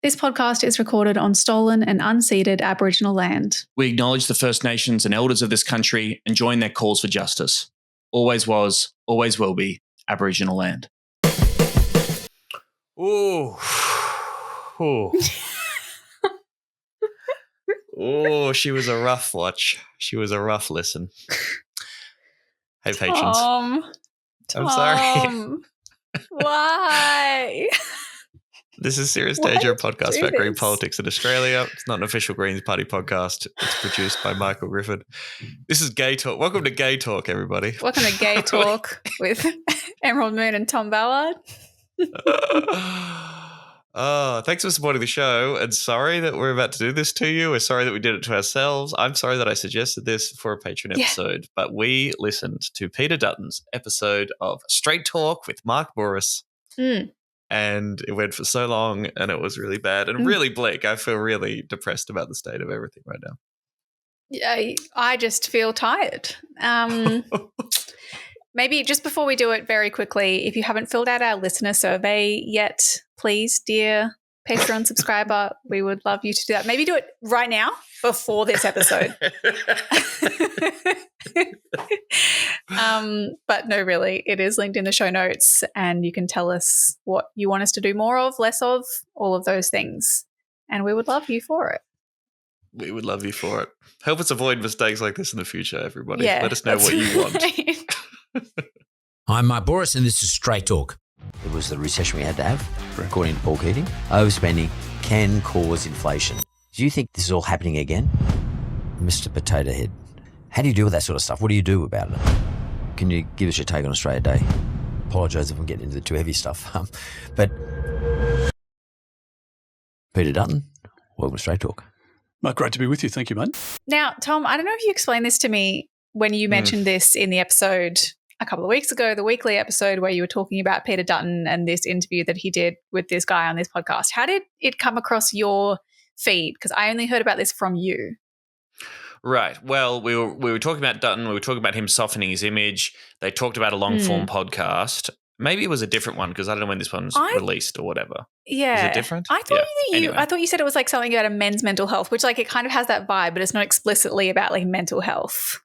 This podcast is recorded on stolen and unceded Aboriginal land. We acknowledge the First Nations and elders of this country and join their calls for justice. Always was, always will be Aboriginal land. Ooh. Ooh. Oh, she was a rough watch. She was a rough listen. Hey, patrons. Tom, I'm sorry. Why? This is Serious Why Danger, a did you podcast do about green this? politics in Australia. It's not an official Greens Party podcast. It's produced by Michael Griffin. This is Gay Talk. Welcome to Gay Talk, everybody. Welcome to Gay Talk with Emerald Moon and Tom Ballard. Thanks for supporting the show, and sorry that we're about to do this to you. We're sorry that we did it to ourselves. I'm sorry that I suggested this for a Patreon episode, but we listened to Peter Dutton's episode of Straight Talk with Mark Boris, and it went for so long, and it was really bad and really bleak. I feel really depressed about the state of everything right now. Yeah, I just feel tired. Maybe just before we do it very quickly, if you haven't filled out our listener survey yet, please, dear Patreon subscriber, we would love you to do that. Maybe do it right now before this episode. But no, really, it is linked in the show notes and you can tell us what you want us to do more of, less of, all of those things. And we would love you for it. We would love you for it. Help us avoid mistakes like this in the future, everybody. Yeah, Let us know what you want. right. I'm Mark Boris, and this is Straight Talk. It was the recession we had to have, according to Paul Keating. Overspending can cause inflation. Do you think this is all happening again? Mr. Potato Head, how do you deal with that sort of stuff? What do you do about it? Can you give us your take on Australia Day? Apologise if I'm getting into the too heavy stuff. But Peter Dutton, welcome to Straight Talk. Mark, great to be with you. Thank you, mate. Now, Tom, I don't know if you explained this to me when you mentioned this in the episode a couple of weeks ago, the weekly episode where you were talking about Peter Dutton and this interview that he did with this guy on this podcast. How did it come across your feed? Because I only heard about this from you. Right. Well, we were talking about Dutton. We were talking about him softening his image. They talked about a long-form podcast. Maybe it was a different one because I don't know when this one's released or whatever. Yeah. Is it different? I thought Anyway. I thought you said it was like something about a men's mental health, which like it kind of has that vibe, but it's not explicitly about like mental health.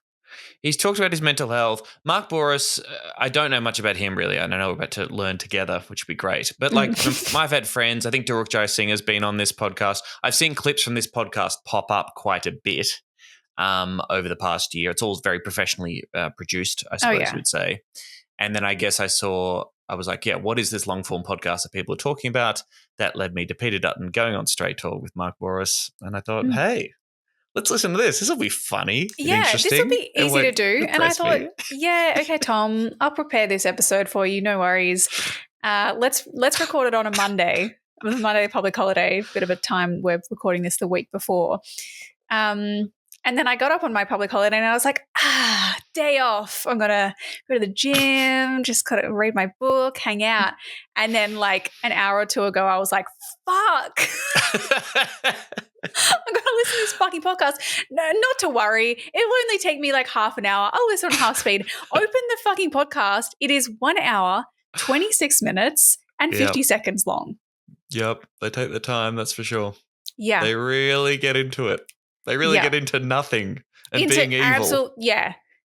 He's talked about his mental health. Mark Boris, I don't know much about him really. I don't know about to learn together, which would be great. But like I've had friends. I think Daruk Jai Singh has been on this podcast. I've seen clips from this podcast pop up quite a bit over the past year. It's all very professionally produced, I suppose you would say. And then I guess I was like, yeah, what is this long-form podcast that people are talking about? That led me to Peter Dutton going on Straight Talk with Mark Boris. And I thought, hey, let's listen to this. This will be funny. Yeah, interesting. this will be easy to do. And I thought, me. Okay, Tom, I'll prepare this episode for you. No worries. Let's record it on a Monday. It was a Monday public holiday, bit of a time. We're recording this the week before. And then I got up on my public holiday and I was like, day off. I'm going to go to the gym, just got to read my book, hang out. And then like an hour or two ago, I was like, fuck. I'm going to listen to this fucking podcast. No, not to worry. It will only take me like half an hour. I'll listen on half speed. Open the fucking podcast. It is 1 hour, 26 minutes and 50 seconds long. Yep. They take the time, that's for sure. Yeah. They really get into it. They really get into nothing and being evil.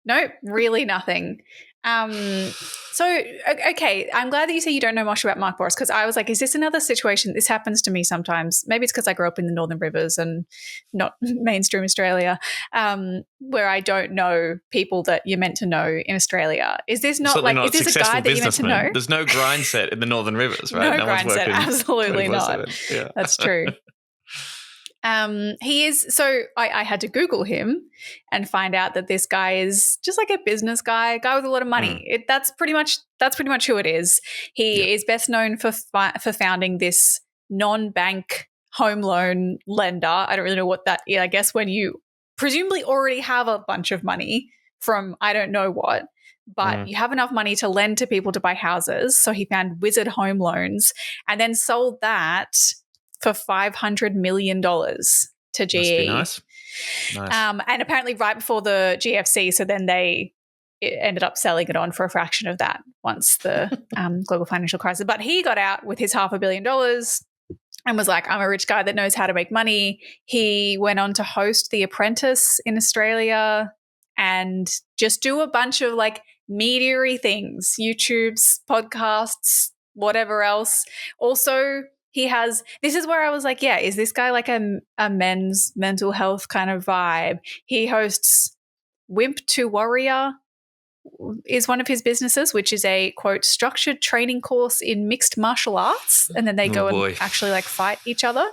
No, really nothing. So, okay, I'm glad that you say you don't know much about Mark Boris because I was like, is this another situation? This happens to me sometimes. Maybe it's because I grew up in the Northern Rivers and not mainstream Australia, where I don't know people that you're meant to know in Australia. Is this not Certainly like, is this a guy that you're meant to know? There's no grind set in the Northern Rivers, right? No grind set, absolutely not. Yeah. That's true. He is, so I had to Google him and find out that this guy is just like a business guy with a lot of money. That's pretty much who it is. He is best known for founding this non-bank home loan lender. I don't really know what that is. I guess when you presumably already have a bunch of money from I don't know what, but you have enough money to lend to people to buy houses. So he found Wizard Home Loans and then sold that for $500 million to GE. Must be nice. And apparently right before the GFC, so then they ended up selling it on for a fraction of that once the global financial crisis. But he got out with his $500 million and was like, I'm a rich guy that knows how to make money. He went on to host The Apprentice in Australia and just do a bunch of like media-y things, YouTube's, podcasts, whatever else. Also, this is where I was like, yeah, is this guy like a men's mental health kind of vibe? He hosts Wimp to Warrior is one of his businesses, which is a, quote, structured training course in mixed martial arts. And then they go and actually like fight each other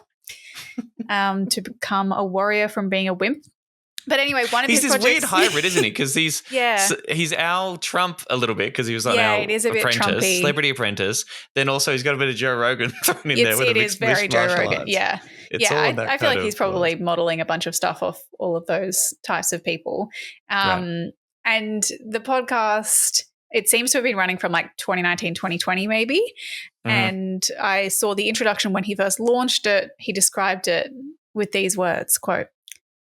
to become a warrior from being a wimp. But anyway, one of his projects... He's this weird hybrid, isn't he? Because he's Al Trump a little bit because he was on Al it is a bit Apprentice, Trumpy. Celebrity Apprentice. Then also he's got a bit of Joe Rogan thrown in there with it is very Joe Rogan. Arts. Yeah. I feel like he's probably modeling a bunch of stuff off all of those types of people. Right. And the podcast, it seems to have been running from like 2019, 2020 maybe. Mm. And I saw the introduction when he first launched it. He described it with these words, quote,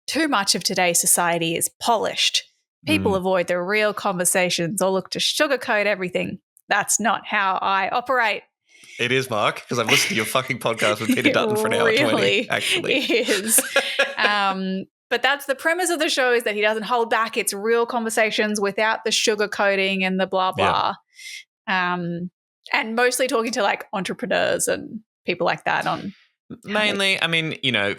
"Too much of today's society is polished. People avoid the real conversations or look to sugarcoat everything. That's not how I operate." It is, Mark, because I've listened to your fucking podcast with Peter Dutton for an hour 20, actually. It is. But that's the premise of the show, is that he doesn't hold back. It's real conversations without the sugarcoating and the blah, blah. Yeah. And mostly talking to like entrepreneurs and people like that on. Mainly, I mean, you know,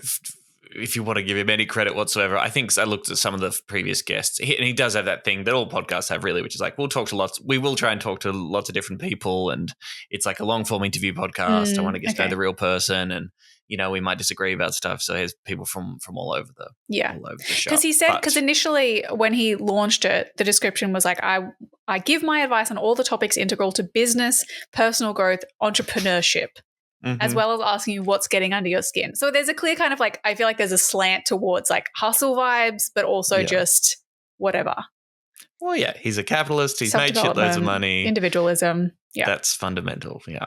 if you want to give him any credit whatsoever, I think I looked at some of the previous guests, and he does have that thing that all podcasts have, really, which is like we will try and talk to lots of different people, and it's like a long form interview podcast. I want to get to know the real person, and you know, we might disagree about stuff. So here's people from all over the show. Because he said, because initially when he launched it, the description was like, I give my advice on all the topics integral to business, personal growth, entrepreneurship. As well as asking you what's getting under your skin. So there's a clear kind of like, I feel like there's a slant towards like hustle vibes, but also just whatever. Well, yeah, he's a capitalist. He's made shitloads of money. Individualism. Yeah. That's fundamental. Yeah.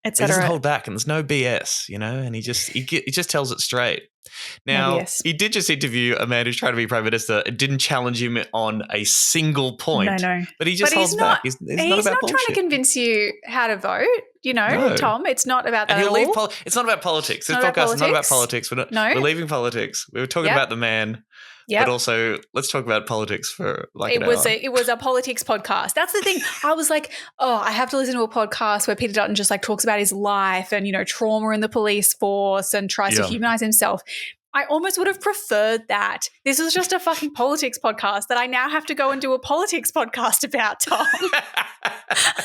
Et he doesn't hold back, and there's no BS, you know, and he just tells it straight. Now, he did just interview a man who's trying to be prime minister. It didn't challenge him on a single point. No. But he just holds back. He's not trying to convince you how to vote, you know, Tom. It's not about that at all. It's not about politics. This podcast is not about politics. We're leaving politics. We were talking about the man. But also, let's talk about politics for like an hour. It was a politics podcast. That's the thing. I was like, I have to listen to a podcast where Peter Dutton just like talks about his life and, you know, trauma in the police force and tries to humanize himself. I almost would have preferred that. This was just a fucking politics podcast that I now have to go and do a politics podcast about, Tom.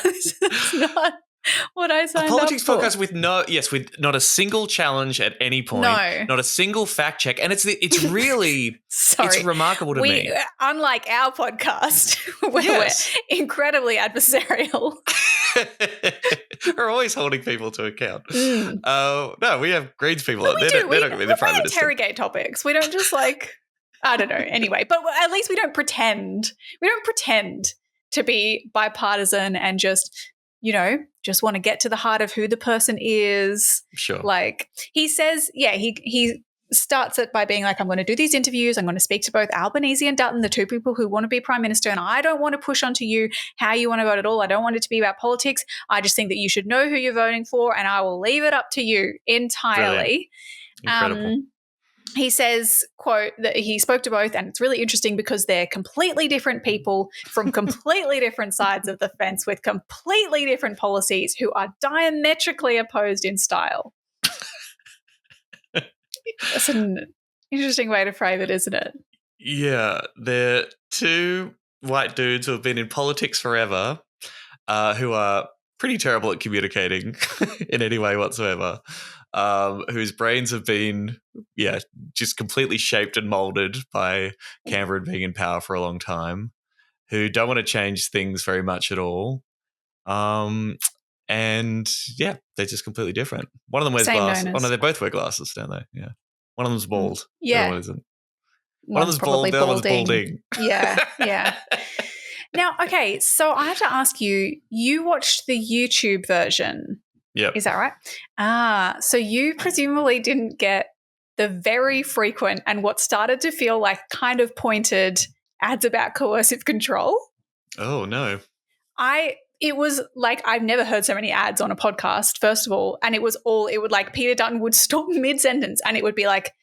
This is not what I signed up for. A politics podcast with with not a single challenge at any point. No. Not a single fact check. And it's really it's remarkable to me. Unlike our podcast, where we're incredibly adversarial. We're always holding people to account. No, we have Greens people. They're not going to be the prime minister. Interrogate topics. We don't just like, I don't know. Anyway, but at least we don't pretend. We don't pretend to be bipartisan and just, you know, just want to get to the heart of who the person is. Sure. Like he says, he starts it by being like, I'm going to do these interviews. I'm going to speak to both Albanese and Dutton, the two people who want to be prime minister, and I don't want to push onto you how you want to vote at all. I don't want it to be about politics. I just think that you should know who you're voting for, and I will leave it up to you entirely. Incredible. He says, quote, that he spoke to both, and it's really interesting because they're completely different people from completely different sides of the fence with completely different policies who are diametrically opposed in style. That's an interesting way to frame it, isn't it? Yeah, they're two white dudes who have been in politics forever, who are pretty terrible at communicating in any way whatsoever, whose brains have been, just completely shaped and molded by Canberra being in power for a long time, who don't want to change things very much at all. And they're just completely different. One of them wears glasses. Oh no, they both wear glasses, don't they? Yeah. One of them's bald. Yeah. The other one isn't. One of them's bald, the other one's balding. Yeah. Now, okay, so I have to ask you, you watched the YouTube version. Yep. Is that right? So you presumably didn't get the very frequent and what started to feel like kind of pointed ads about coercive control. Oh, no. it was like I've never heard so many ads on a podcast, first of all. And it would like Peter Dutton would stop mid-sentence and it would be like,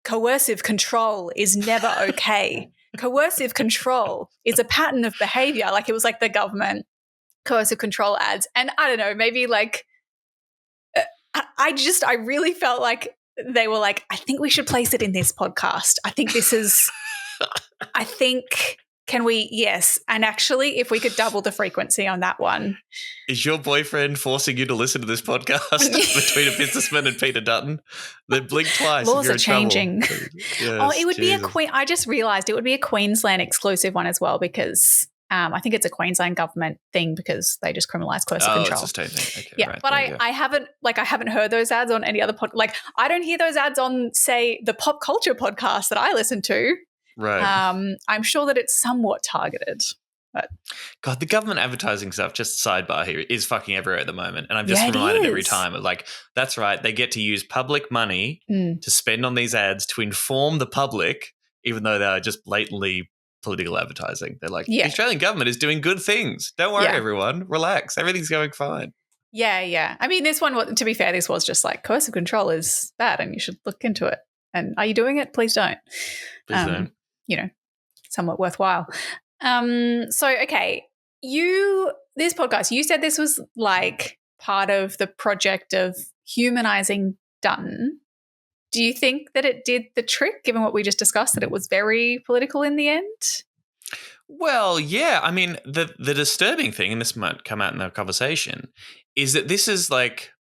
coercive control is never okay. Coercive control is a pattern of behavior. Like it was like the government coercive control ads. And I don't know, maybe like I really felt like they were like, I think we should place it in this podcast. Can we? Yes. And actually, if we could double the frequency on that one. Is your boyfriend forcing you to listen to this podcast between a businessman and Peter Dutton? They blink twice. Laws if you're are in changing. Yes, it would be I just realized it would be a Queensland exclusive one as well because I think it's a Queensland government thing because they just criminalise coercive control. It's a state thing. Okay, yeah, right, but I haven't heard those ads on any other I don't hear those ads on, say, the pop culture podcast that I listen to. Right. I'm sure that it's somewhat targeted. But God, the government advertising stuff, just sidebar here, is fucking everywhere at the moment. And I'm just reminded every time of like, that's right, they get to use public money to spend on these ads to inform the public, even though they are just blatantly political advertising. They're like, the Australian government is doing good things. Don't worry, everyone. Relax. Everything's going fine. Yeah. I mean, this one, to be fair, this was just like coercive control is bad and you should look into it. And are you doing it? Please don't. Please don't. Somewhat worthwhile. Okay, this podcast, you said this was like part of the project of humanizing Dutton. Do you think that it did the trick, given what we just discussed, that it was very political in the end? Well, yeah. I mean, the disturbing thing, and this might come out in the conversation, is that this is like,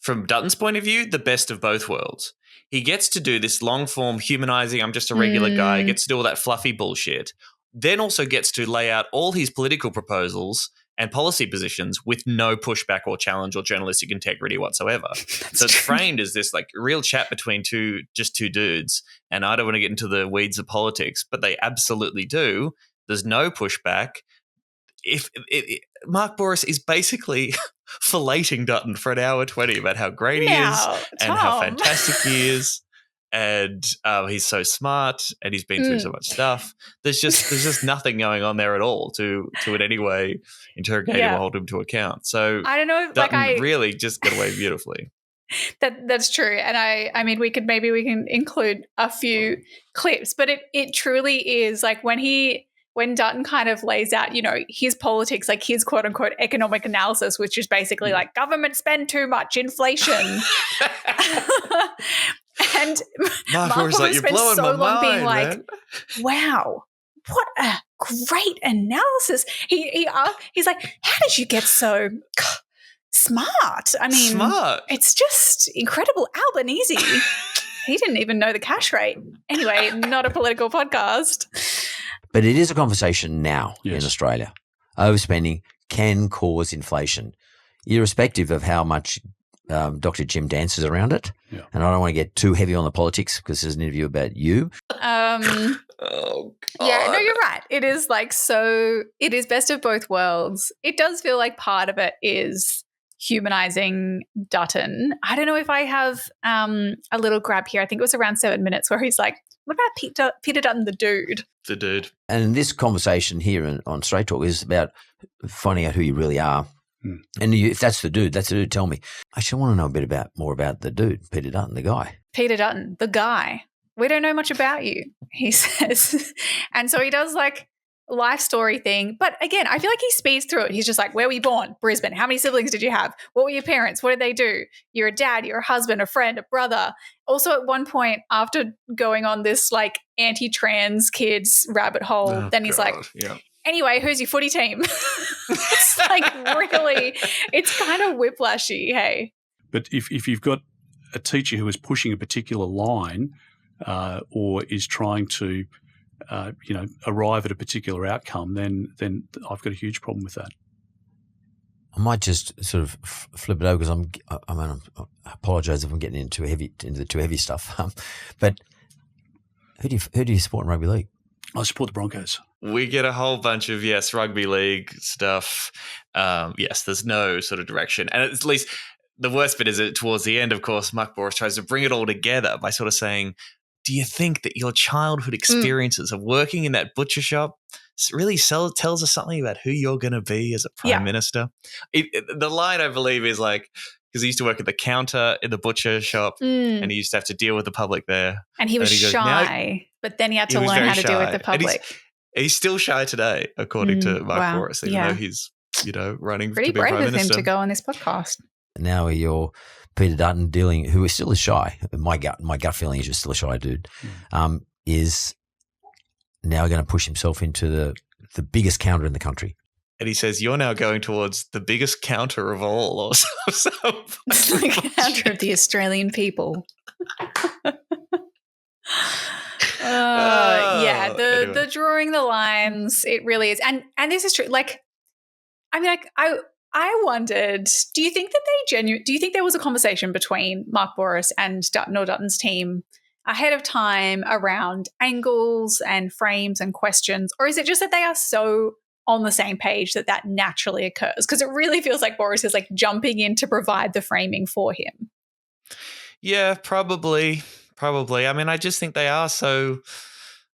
from Dutton's point of view, the best of both worlds. He gets to do this long-form humanizing, I'm just a regular guy, gets to do all that fluffy bullshit, then also gets to lay out all his political proposals and policy positions with no pushback or challenge or journalistic integrity whatsoever. So it's framed as this like real chat between two dudes, and I don't want to get into the weeds of politics, but they absolutely do. There's no pushback. Mark Bouris is basically filleting Dutton for an hour 20 about how great he is and how fantastic he is, and he's so smart and he's been through so much stuff. There's just nothing going on there at all to in any way interrogate him or hold him to account. So I don't know, Dutton really just got away beautifully. That's true, and I mean we can include a few clips, but it truly is like when Dutton kind of lays out, his politics, like his quote unquote economic analysis, which is basically like government spend too much, inflation. And Mark Bouris like, spent so long being like, wow, what a great analysis. He's like, how did you get so smart? I mean, it's just incredible. Albanese. He didn't even know the cash rate. Anyway, not a political podcast. But it is a conversation now in Australia. Overspending can cause inflation, irrespective of how much Dr. Jim dances around it. Yeah. And I don't want to get too heavy on the politics because there's an interview about you. Oh, God. Yeah, no, you're right. It is it is best of both worlds. It does feel like part of it is humanizing Dutton. I don't know if I have a little grab here. I think it was around 7 minutes where he's like, what about Peter Dutton, the dude? The dude. And this conversation here on Straight Talk is about finding out who you really are. And if that's the dude, tell me. I actually want to know a bit more about the dude, Peter Dutton, the guy. Peter Dutton, the guy. We don't know much about you, he says. And so he does like life story thing. But again, I feel like he speeds through it. He's just like, where were you born? Brisbane. How many siblings did you have? What were your parents? What did they do? You're a dad, you're a husband, a friend, a brother. Also at one point after going on this like anti-trans kids rabbit hole, then he's like, anyway, who's your footy team? It's like really, it's kind of whiplashy, hey. But if you've got a teacher who is pushing a particular line or is trying to arrive at a particular outcome, then I've got a huge problem with that. I might just sort of flip it over because I apologise if I'm getting into the too heavy stuff. But who do you support in rugby league? I support the Broncos. We get a whole bunch of rugby league stuff. There's no sort of direction, and at least the worst bit is that towards the end, of course, Mark Bouris tries to bring it all together by sort of saying, do you think that your childhood experiences of working in that butcher shop really tells us something about who you're going to be as a prime minister. The line, I believe, is like, because he used to work at the counter in the butcher shop and he used to have to deal with the public there. And he was shy, but then he had to learn how to deal with the public. He's still shy today, according to Mark Boris, even though he's, running to be prime minister. Pretty brave of him to go on this podcast. Now you're Peter Dutton who is still a shy. My gut feeling is you're still a shy dude. Is now going to push himself into the biggest counter in the country. And he says, you're now going towards the biggest counter of all. Or something. It's the counter of the Australian people. Anyway. The drawing the lines, it really is. And this is true. Like, I mean, I wondered, do you think there was a conversation between Mark Boris and Dutton or Dutton's team ahead of time around angles and frames and questions? Or is it just that they are so on the same page that naturally occurs? Because it really feels like Boris is like jumping in to provide the framing for him. Yeah, probably. I mean, I just think they are so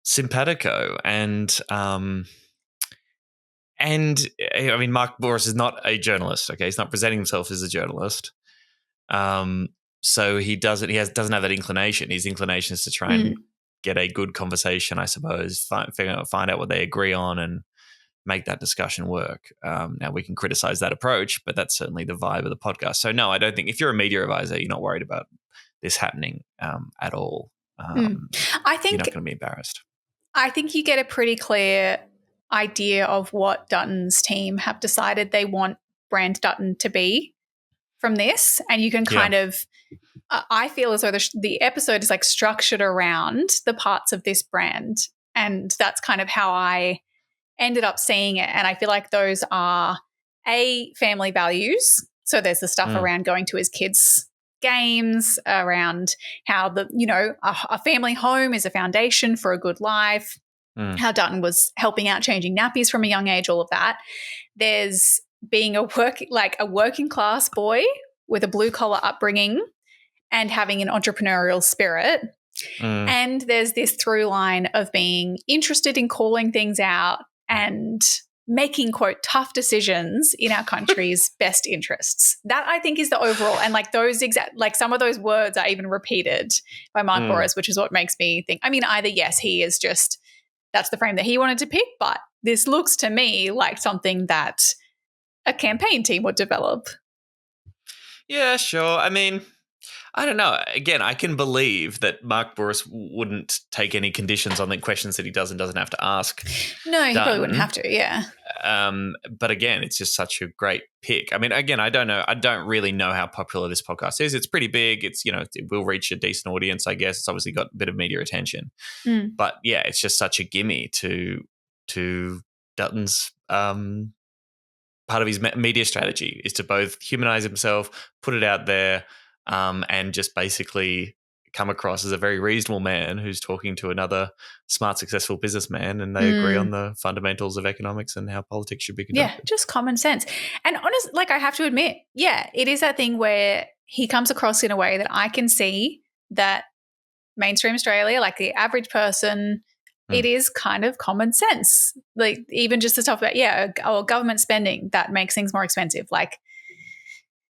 simpatico, and I mean, Mark Boris is not a journalist. Okay, he's not presenting himself as a journalist. So he doesn't have that inclination. His inclination is to try and get a good conversation, I suppose, find out what they agree on, and make that discussion work. Now we can criticize that approach, but that's certainly the vibe of the podcast. So no, I don't think, if you're a media advisor, you're not worried about this happening at all. I think you're not going to be embarrassed. I think you get a pretty clear idea of what Dutton's team have decided they want Brand Dutton to be from this, and you can kind of, I feel as though the episode is like structured around the parts of this brand, and that's kind of how I ended up seeing it. And I feel like those are family values. So there's the stuff around going to his kids' games, around how a family home is a foundation for a good life, how Dutton was helping out changing nappies from a young age, all of that. There's being a working class boy with a blue collar upbringing and having an entrepreneurial spirit. And there's this through line of being interested in calling things out and making, quote, tough decisions in our country's best interests. That, I think, is the overall. And like those some of those words are even repeated by Mark Boris, which is what makes me think, I mean, either yes, he is just, that's the frame that he wanted to pick, but this looks to me like something that a campaign team would develop. Yeah, sure. I mean, I don't know. Again, I can believe that Mark Boris wouldn't take any conditions on the questions that he does and doesn't have to ask. No, he probably wouldn't have to, yeah. But again, it's just such a great pick. I mean, again, I don't really know how popular this podcast is. It's pretty big. It's, it will reach a decent audience, I guess. It's obviously got a bit of media attention. But yeah, it's just such a gimme to Dutton's part of his media strategy is to both humanize himself, put it out there, and just basically come across as a very reasonable man who's talking to another smart, successful businessman, and they agree on the fundamentals of economics and how politics should be conducted. Yeah, just common sense. And honestly, I have to admit, it is that thing where he comes across in a way that I can see that mainstream Australia, like the average person, it is kind of common sense. Like even just the stuff about, government spending that makes things more expensive. Like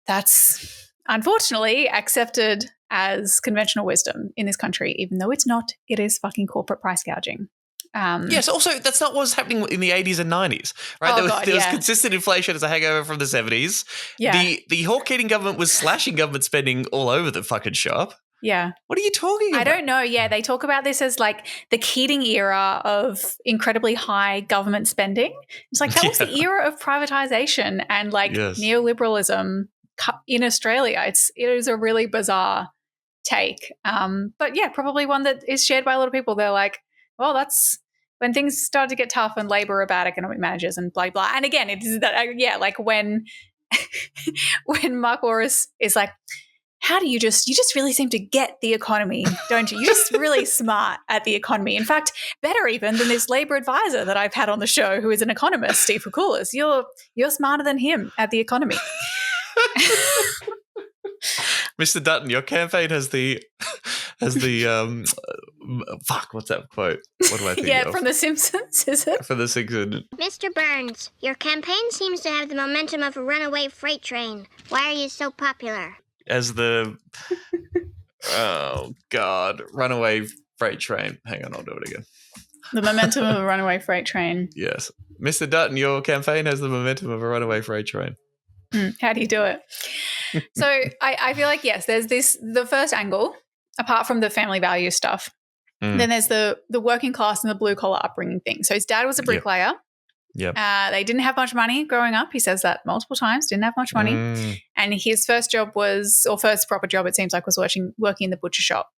that's unfortunately accepted as conventional wisdom in this country, even though it's not. It is fucking corporate price gouging. Yes, also that's not what was happening in the 80s and 90s, right? There was consistent inflation as a hangover from the 70s. Yeah. The Hawke Keating government was slashing government spending all over the fucking shop. Yeah. What are you talking about? I don't know. Yeah, they talk about this as like the Keating era of incredibly high government spending. It's like that was the era of privatization and like neoliberalism in Australia. It is a really bizarre take. But yeah, probably one that is shared by a lot of people. They're like, well, that's when things started to get tough and Labor are bad economic managers and blah, blah. And again, it is that, like when Mark Boris is like, how do you just really seem to get the economy, don't you? You're just really smart at the economy. In fact, better even than this Labor advisor that I've had on the show who is an economist, Steve Fukulis. You're smarter than him at the economy. Mr. Dutton, your campaign has the Fuck, what's that quote? What do I think Yeah, of? from The Simpsons, is it? From The Simpsons. Mr. Burns, your campaign seems to have the momentum of a runaway freight train. Why are you so popular? As the... Oh, God. Runaway freight train. Hang on, I'll do it again. The momentum of a runaway freight train. Yes. Mr. Dutton, your campaign has the momentum of a runaway freight train. How do you do it? So I feel like, yes, there's the first angle, apart from the family value stuff. Then there's the working class and the blue collar upbringing thing. So his dad was a bricklayer. Yep. They didn't have much money growing up. He says that multiple times, didn't have much money. And his first job was, or first proper job, it seems like, was working in the butcher shop.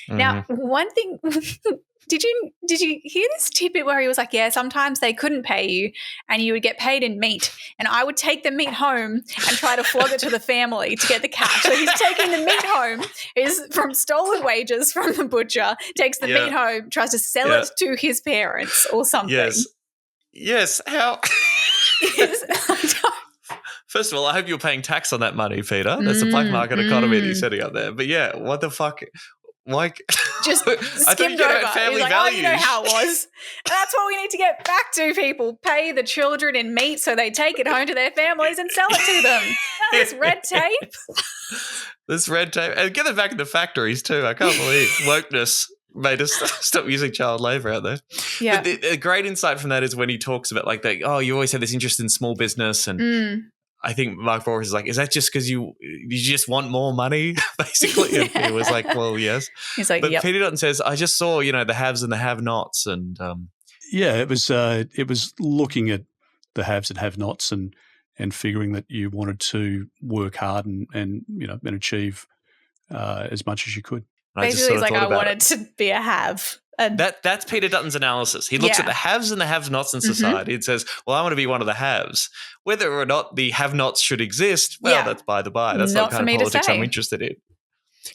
Now, one thing, did you hear this tidbit where he was like, yeah, sometimes they couldn't pay you and you would get paid in meat and I would take the meat home and try to flog it to the family to get the cash. So he's taking the meat home, is from stolen wages from the butcher, takes the meat home, tries to sell it to his parents or something. Yes. How? First of all, I hope you're paying tax on that money, Peter. That's the black market economy that you're setting up there. But yeah, what the fuck? Like, just I skimmed over. He's like, oh, you know how it was. And that's what we need to get back to, people. Pay the children in meat so they take it home to their families and sell it to them. This red tape. This red tape. And get it back in the factories too. I can't believe wokeness made us stop using child labour out there. Yeah. But the great insight from that is when he talks about like that, oh, you always have this interest in small business and I think Mark Boris is like, is that just because you just want more money, basically? And Peter was like, well, yes. He's like, but Peter Dutton says, I just saw, the haves and the have-nots. And it was looking at the haves and have-nots and figuring that you wanted to work hard and achieve as much as you could. Basically, he's like, I wanted to be a have. And that's Peter Dutton's analysis. He looks at the haves and the have-nots in society and says, well, I want to be one of the haves. Whether or not the have-nots should exist, well, that's by the by. That's not the kind of politics I'm interested in.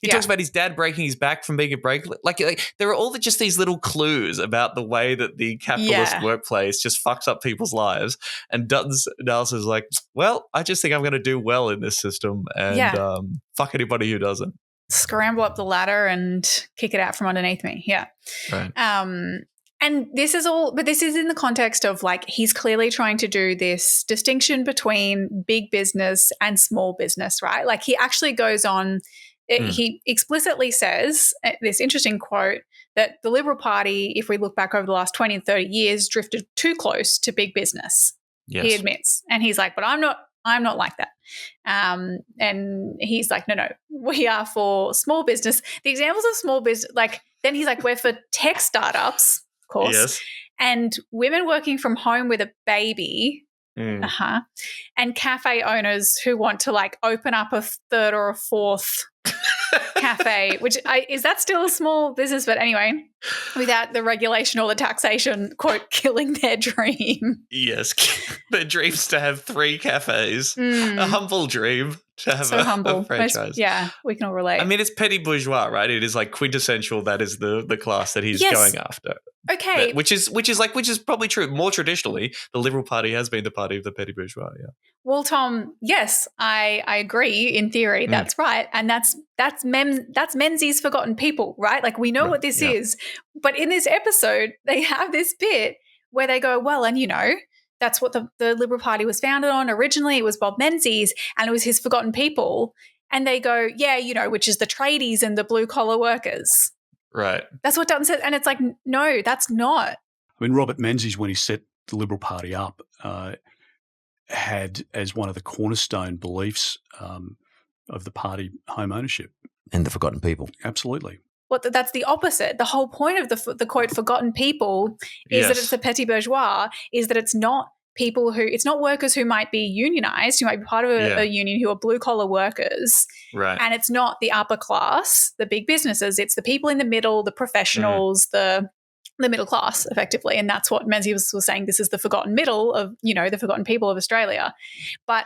He talks about his dad breaking his back from being a brake. Like there are all just these little clues about the way that the capitalist workplace just fucks up people's lives. And Dutton's analysis is like, well, I just think I'm going to do well in this system and fuck anybody who doesn't. Scramble up the ladder and kick it out from underneath me. Yeah. Right. And this is in the context of like he's clearly trying to do this distinction between big business and small business, right? Like he actually goes on, he explicitly says this interesting quote that the Liberal Party, if we look back over the last 20 and 30 years, drifted too close to big business. Yes. He admits. And he's like, but I'm not like that. And he's like, no, we are for small business. The examples of small business, like then he's like, we're for tech startups, of course, and women working from home with a baby, and cafe owners who want to like open up a third or a fourth cafe, which is that still a small business? But anyway, without the regulation or the taxation, quote, killing their dream. Yes, their dreams to have 3 cafes. A humble dream to have a franchise. We can all relate. I mean, it's petty bourgeois, right? It is like quintessential. That is the class that he's going after. Okay, which is probably true. More traditionally, the Liberal Party has been the party of the petty bourgeois. Yeah. Well, Tom, yes, I agree. In theory, that's right, and that's Menzies' Forgotten People, right? Like we know what this is, but in this episode, they have this bit where they go, well, and that's what the Liberal Party was founded on. Originally, it was Bob Menzies, and it was his forgotten people, and they go, which is the tradies and the blue collar workers. Right. That's what Dutton said. And it's like, no, that's not. I mean, Robert Menzies, when he set the Liberal Party up, had as one of the cornerstone beliefs of the party home ownership. And the forgotten people. Absolutely. Well, that's the opposite. The whole point of the quote, forgotten people, is that it's the petty bourgeois, is that it's not it's not workers who might be unionized, who might be part of a union, who are blue collar workers. Right. And it's not the upper class, the big businesses. It's the people in the middle, the professionals, the middle class, effectively. And that's what Menzies was saying. This is the forgotten middle of, the forgotten people of Australia. But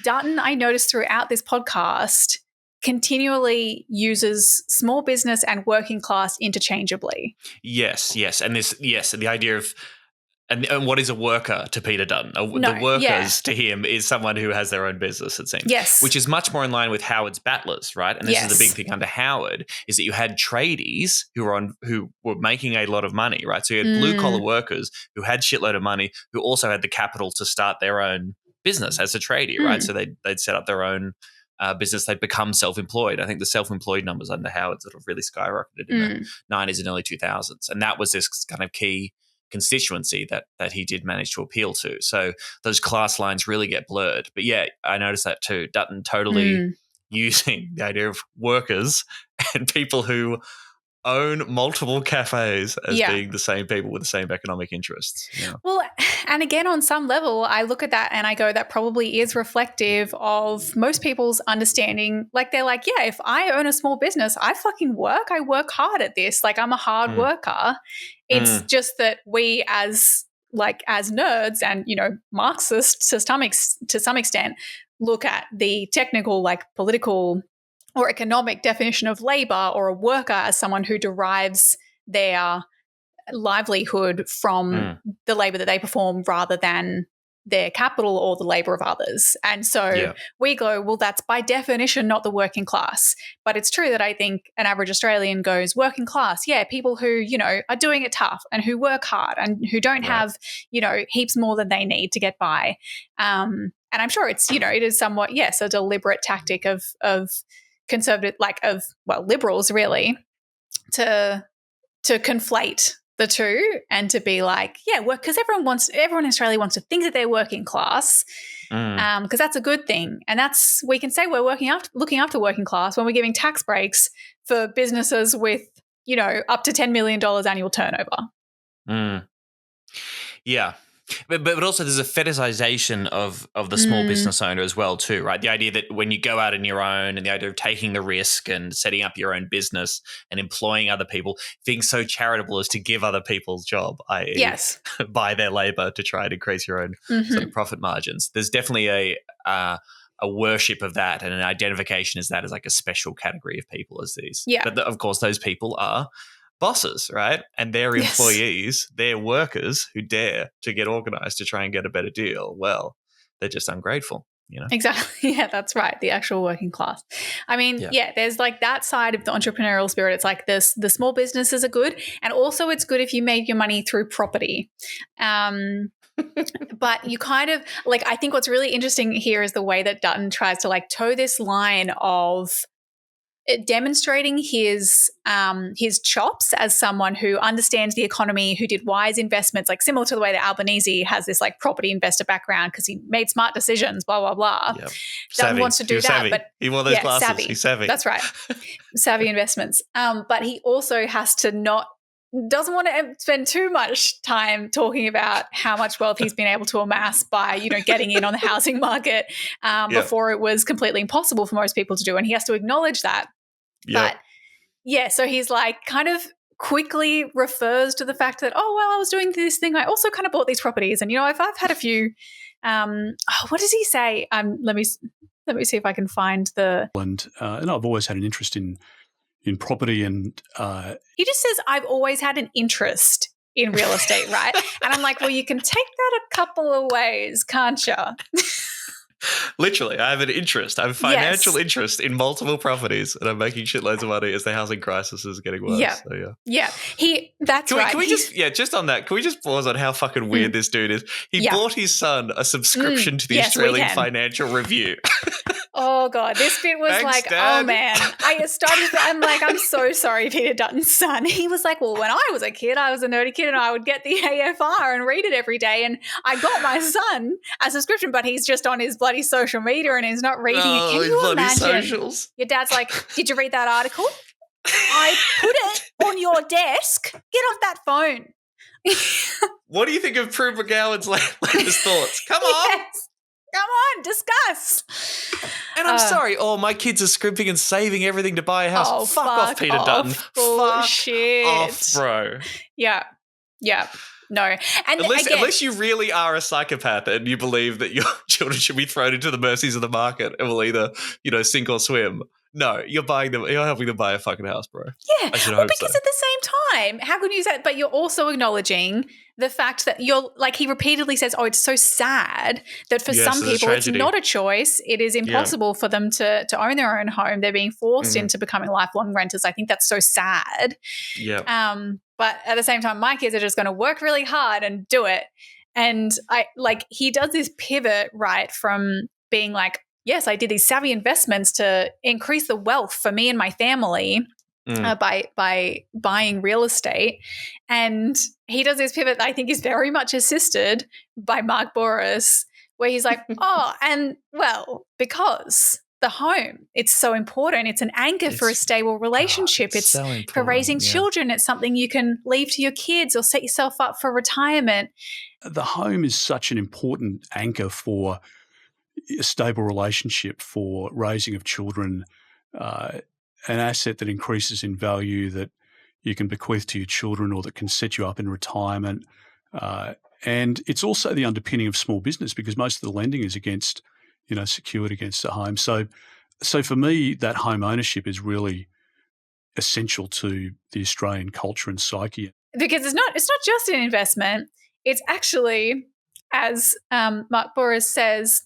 Dutton, I noticed throughout this podcast, continually uses small business and working class interchangeably. Yes. And the idea of And what is a worker to Peter Dutton? The workers to him is someone who has their own business, it seems. Yes. Which is much more in line with Howard's battlers, right? And this is the big thing under Howard, is that you had tradies who were making a lot of money, right? So you had blue-collar workers who had shitload of money, who also had the capital to start their own business as a tradie, right? So they'd set up their own business. They'd become self-employed. I think the self-employed numbers under Howard sort of really skyrocketed in the 90s and early 2000s. And that was this kind of key constituency that he did manage to appeal to. So those class lines really get blurred. But yeah, I noticed that too. Dutton totally using the idea of workers and people who own multiple cafes as being the same people with the same economic interests. Yeah. Well, and again, on some level, I look at that and I go, that probably is reflective of most people's understanding. Like, they're like, yeah, if I own a small business, I fucking work. I work hard at this. Like, I'm a hard worker. It's just that we as nerds and, Marxists to some extent look at the technical, like, political or economic definition of labor or a worker as someone who derives their livelihood from the labor that they perform rather than their capital or the labor of others. And so we go, well, that's by definition not the working class. But it's true that I think an average Australian goes, working class, people who, are doing it tough and who work hard and who don't have, heaps more than they need to get by. And I'm sure it's, it is somewhat, a deliberate tactic of conservative, liberals really, to conflate the two and to be like, work, because everyone in Australia wants to think that they're working class, because that's a good thing, and we can say we're looking after working class when we're giving tax breaks for businesses with up to $10 million annual turnover. Yeah. But also there's a fetishization of the small business owner as well too, right? The idea that when you go out on your own and the idea of taking the risk and setting up your own business and employing other people, being so charitable as to give other people's job, i.e. buy their labor to try and increase your own sort of profit margins. There's definitely a worship of that and an identification as that as like a special category of people as these. Yeah. But of course those people are bosses, right? And their employees, their workers who dare to get organized to try and get a better deal. Well, they're just ungrateful, Exactly. Yeah, that's right. The actual working class. I mean, there's like that side of the entrepreneurial spirit. It's like the small businesses are good. And also it's good if you made your money through property. But you kind of like, I think what's really interesting here is the way that Dutton tries to like toe this line of demonstrating his chops as someone who understands the economy, who did wise investments, like similar to the way that Albanese has this like property investor background because he made smart decisions, blah, blah, blah. Yep. Dutton wants to do that. Savvy. But he wore those glasses. Savvy. He's savvy. That's right. Savvy investments. But he also has to doesn't want to spend too much time talking about how much wealth he's been able to amass by, getting in on the housing market before it was completely impossible for most people to do. And he has to acknowledge that. But so he's like kind of quickly refers to the fact that, I was doing this thing. I also kind of bought these properties, and I've had a few. What does he say? Let me see if I can find the. And I've always had an interest in property, and he just says I've always had an interest in real estate, right? And I'm like, well, you can take that a couple of ways, can't you? Literally, I have an interest. I have a financial interest in multiple properties, and I'm making shitloads of money as the housing crisis is getting worse. Yeah. So, That's right. Can we just on that, can we just pause on how fucking weird this dude is? He bought his son a subscription to the Australian Financial Review. Oh, God. This bit was Thanks, Dad. Oh, man. I'm like, I'm so sorry, Peter Dutton's son. He was like, well, when I was a kid, I was a nerdy kid and I would get the AFR and read it every day. And I got my son a subscription, but he's just on his bloody social media and he's not reading it. Can you imagine? Socials. Your dad's like, did you read that article? I put it on your desk. Get off that phone. What do you think of Prue McGowan's latest thoughts? Come on. Yes. Come on, discuss. And I'm sorry. My kids are scrimping and saving everything to buy a house. Fuck off, Peter Dutton. Bullshit. Fuck off, bro. Yeah. No. And unless you really are a psychopath and you believe that your children should be thrown into the mercies of the market and will either, sink or swim. No, you're helping them buy a fucking house, bro. Yeah. I should Well, hope because so. at the same time, how can you say that? But you're also acknowledging the fact that you're like, he repeatedly says, oh, it's so sad that for Yes, some it's a people, it's tragedy. not a choice. It is impossible for them to own their own home. They're being forced into becoming lifelong renters. I think that's so sad. Yeah. But at the same time, my kids are just going to work really hard and do it. And he does this pivot, right, from being like, yes, I did these savvy investments to increase the wealth for me and my family by buying real estate. And he does this pivot that I think is very much assisted by Mark Bouris, where he's like, oh, and well, because the home, it's so important. It's an anchor for a stable relationship. It's so for raising important, yeah. children. It's something you can leave to your kids or set yourself up for retirement. The home is such an important anchor for a stable relationship, for raising of children, an asset that increases in value that you can bequeath to your children or that can set you up in retirement. And it's also the underpinning of small business because most of the lending is against, secured against a home. So for me, that home ownership is really essential to the Australian culture and psyche. Because it's not just an investment. It's actually, as Mark Bouris says,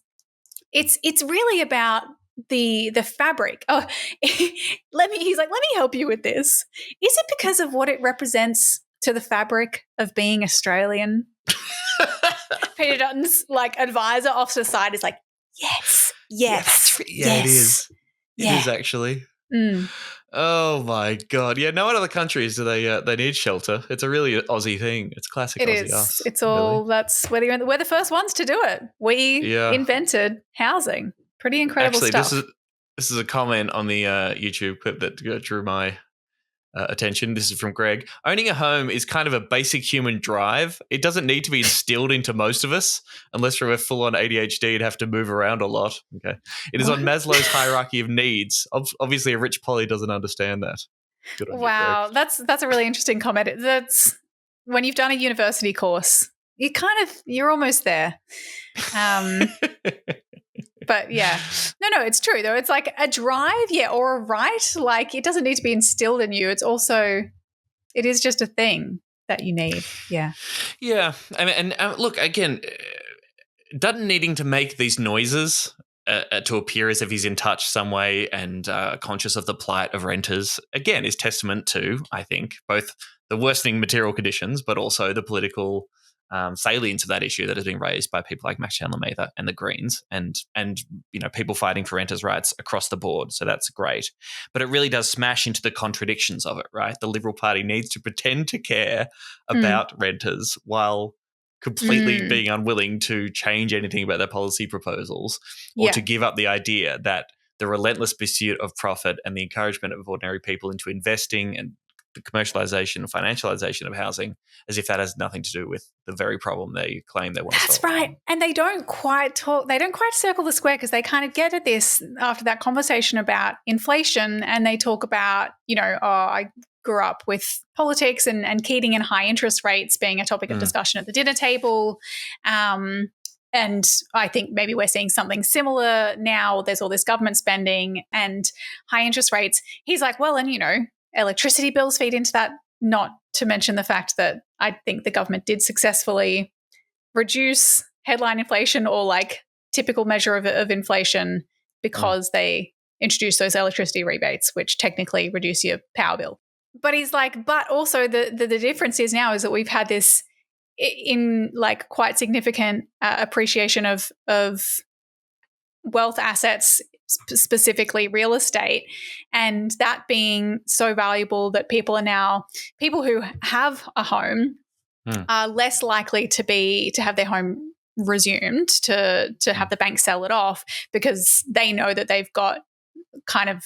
it's really about the fabric. Oh, he's like, let me help you with this. Is it because of what it represents to the fabric of being Australian? Peter Dutton's advisor off to the side is like, yes. It is. It is actually. Oh my God! Yeah, no other countries do they need shelter. It's a really Aussie thing. It's classic. It Aussie is. us. It's all really. that's whether we're the first ones to do it. We invented housing. Pretty incredible Actually, stuff. this is a comment on the YouTube clip that drew my attention. This is from Greg. Owning a home is kind of a basic human drive. It doesn't need to be instilled into most of us unless we're full-on ADHD and have to move around a lot. Okay. It is on Maslow's hierarchy of needs. Obviously, a rich poly doesn't understand that. Good on you, Greg. That's a really interesting comment. That's when you've done a university course, you're almost there. But yeah, no, it's true though. It's like a drive, or a right. Like it doesn't need to be instilled in you. It is just a thing that you need. Yeah. Yeah. I mean, and look, again, Dutton needing to make these noises to appear as if he's in touch some way and conscious of the plight of renters, again, is testament to, I think, both the worsening material conditions, but also the political salience of that issue that has been raised by people like Max Chandler-Mather and the Greens and people fighting for renters' rights across the board. So that's great. But it really does smash into the contradictions of it, right? The Liberal Party needs to pretend to care about renters while completely being unwilling to change anything about their policy proposals or to give up the idea that the relentless pursuit of profit and the encouragement of ordinary people into investing and the commercialization and financialization of housing, as if that has nothing to do with the very problem they claim they want to solve. That's right. And they don't quite circle the square because they kind of get at this after that conversation about inflation, and they talk about, I grew up with politics and Keating and high interest rates being a topic of discussion at the dinner table. And I think maybe we're seeing something similar now. There's all this government spending and high interest rates. He's like, well, and electricity bills feed into that, not to mention the fact that I think the government did successfully reduce headline inflation or typical measure of inflation because they introduced those electricity rebates, which technically reduce your power bill. But he's like, but also the difference is now is that we've had this in quite significant appreciation of wealth assets, specifically real estate, and that being so valuable that people who have a home are less likely to have their home resumed, to have the bank sell it off because they know that they've got kind of,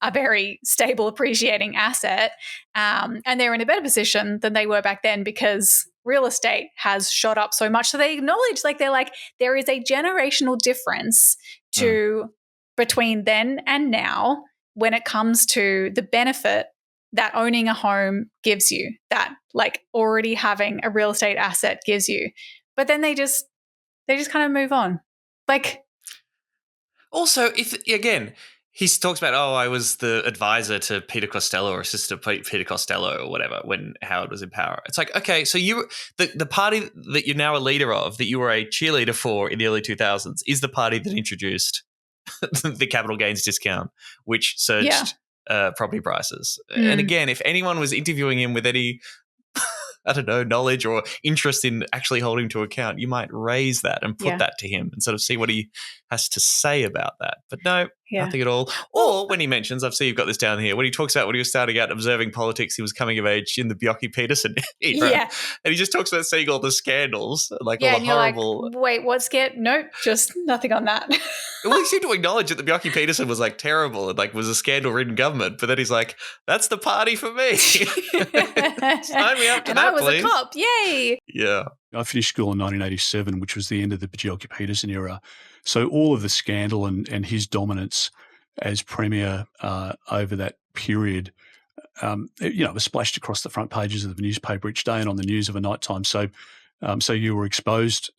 a very stable appreciating asset, and they're in a better position than they were back then because real estate has shot up so much. So they acknowledge, there is a generational difference between then and now when it comes to the benefit that owning a home gives you, that already having a real estate asset gives you. But then they just kind of move on. Also, He talks about, I was the advisor to Peter Costello or assistant to Peter Costello or whatever when Howard was in power. It's like, okay, so the party that you're now a leader of, that you were a cheerleader for in the early 2000s, is the party that introduced the capital gains discount, which surged property prices. And again, if anyone was interviewing him with any I don't know, knowledge or interest in actually holding to account, you might raise that and put that to him and sort of see what he has to say about that. But no, nothing at all. Or when he mentions, I've seen you've got this down here, when he talks about when he was starting out observing politics, he was coming of age in the Bjelke-Petersen era. Yeah. And he just talks about seeing all the scandals, like all the horrible. Like, wait, what's Nope, just nothing on that. Well, he seemed to acknowledge that the Bjelke-Petersen was like terrible and like was a scandal-ridden government. But then he's like, that's the party for me. Sign me up to that, I was please. A cop, yay! Yeah. I finished school in 1987, which was the end of the Bjelke-Petersen era. So all of the scandal and his dominance as premier over that period, it was splashed across the front pages of the newspaper each day and on the news of a night time. So you were exposed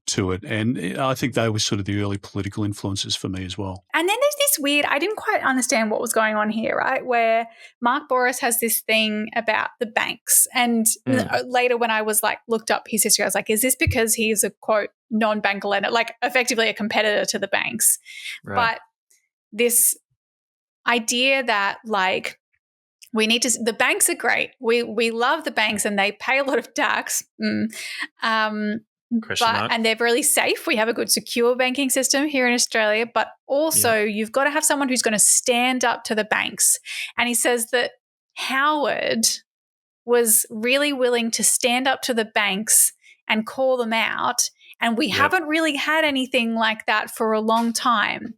to it. And I think they were sort of the early political influences for me as well. And then there's this weird, I didn't quite understand what was going on here, right? Where Mark Boris has this thing about the banks. And later when I was like, looked up his history, I was like, is this because he's a quote, non-bank lender, like effectively a competitor to the banks? Right. But this idea that like, the banks are great. We love the banks and they pay a lot of tax. And they're really safe. We have a good secure banking system here in Australia, but also you've got to have someone who's going to stand up to the banks. And he says that Howard was really willing to stand up to the banks and call them out. And we haven't really had anything like that for a long time.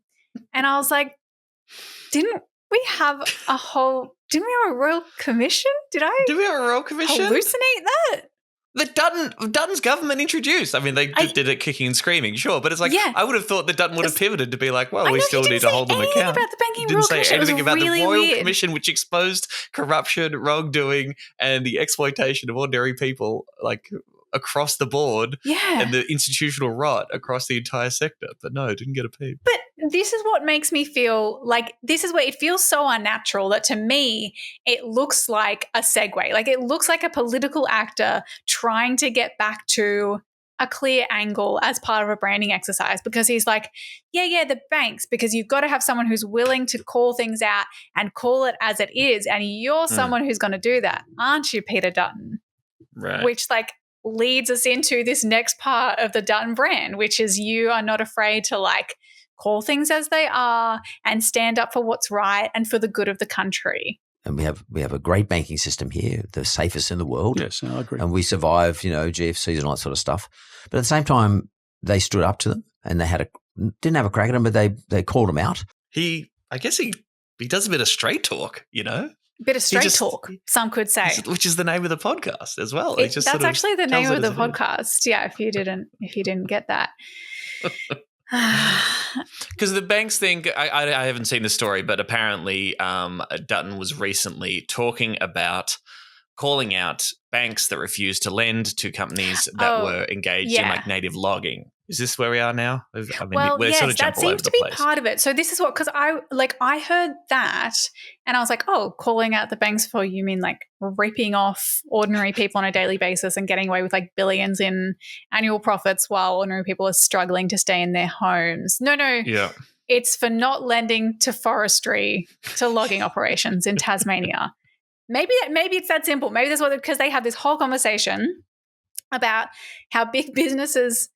And I was like, didn't we have a Royal Commission? Did we have a Royal Commission? Hallucinate that? That Dutton's government introduced. I mean, they did it kicking and screaming, sure, but it's like I would have thought that Dutton would have pivoted to be like, well, we still need to hold them account. About the Banking Didn't Royal say Commission. anything about really the Royal weird. Commission, which exposed corruption, wrongdoing, and the exploitation of ordinary people, like across the board, and the institutional rot across the entire sector. But no, it didn't get a peep. But this is what makes me feel like this is where it feels so unnatural that to me it looks like a segue. Like it looks like a political actor trying to get back to a clear angle as part of a branding exercise because he's like, the banks, because you've got to have someone who's willing to call things out and call it as it is. And you're someone who's going to do that, aren't you, Peter Dutton? Right. Which like leads us into this next part of the Dutton brand, which is you are not afraid to like call things as they are and stand up for what's right and for the good of the country. And we have a great banking system here, the safest in the world. Yes, I agree. And we survived, GFCs and all that sort of stuff. But at the same time, they stood up to them and they didn't have a crack at them, but they called them out. I guess he does a bit of straight talk, A bit of straight talk, some could say. Which is the name of the podcast as well. That's actually the name of the podcast. Yeah, if you didn't get that. Because the banks thing, I haven't seen the story, but apparently Dutton was recently talking about calling out banks that refused to lend to companies that were engaged in like native logging. Is this where we are now? I mean, we're sort of that seems to be part of it. So this is what, because I heard that and I was like, calling out the banks for, you mean like ripping off ordinary people on a daily basis and getting away with like billions in annual profits while ordinary people are struggling to stay in their homes. No. Yeah. It's for not lending to forestry, to logging operations in Tasmania. Maybe it's that simple. Maybe that's because they have this whole conversation about how big businesses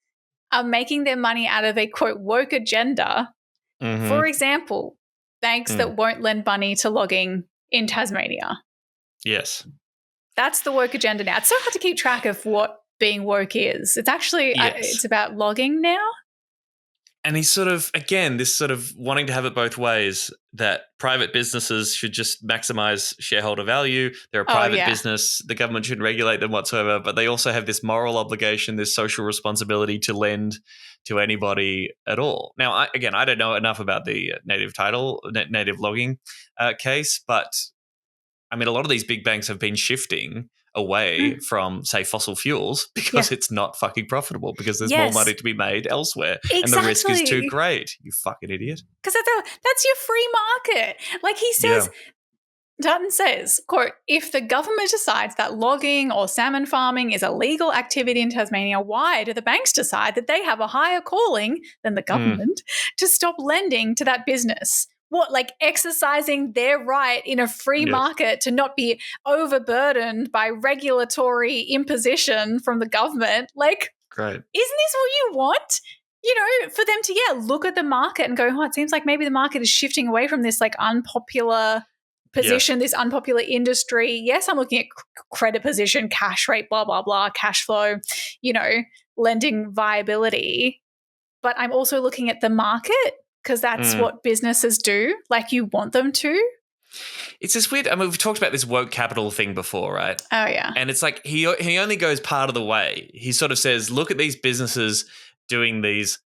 are making their money out of a, quote, woke agenda. Mm-hmm. For example, banks that won't lend money to logging in Tasmania. Yes. That's the woke agenda now. It's so hard to keep track of what being woke is. It's actually, it's about logging now. And he's sort of, again, this sort of wanting to have it both ways, that private businesses should just maximize shareholder value. They're a private business. The government shouldn't regulate them whatsoever, but they also have this moral obligation, this social responsibility to lend to anybody at all. Now, I don't know enough about the native logging case, but I mean, a lot of these big banks have been shifting away from, say, fossil fuels because it's not fucking profitable, because there's more money to be made elsewhere. Exactly. And the risk is too great. You fucking idiot. Because that's your free market. Like he says, Dutton says, quote, if the government decides that logging or salmon farming is a legal activity in Tasmania, why do the banks decide that they have a higher calling than the government to stop lending to that business? What, like exercising their right in a free market to not be overburdened by regulatory imposition from the government? Like, great. Isn't this what you want? You know, for them to, look at the market and go, oh, it seems like maybe the market is shifting away from this like unpopular position, this unpopular industry. Yes, I'm looking at credit position, cash rate, blah, blah, blah, cash flow, lending viability. But I'm also looking at the market because that's what businesses do, like you want them to. It's just weird. I mean, we've talked about this woke capital thing before, right? Oh, yeah. And it's like he only goes part of the way. He sort of says, look at these businesses doing these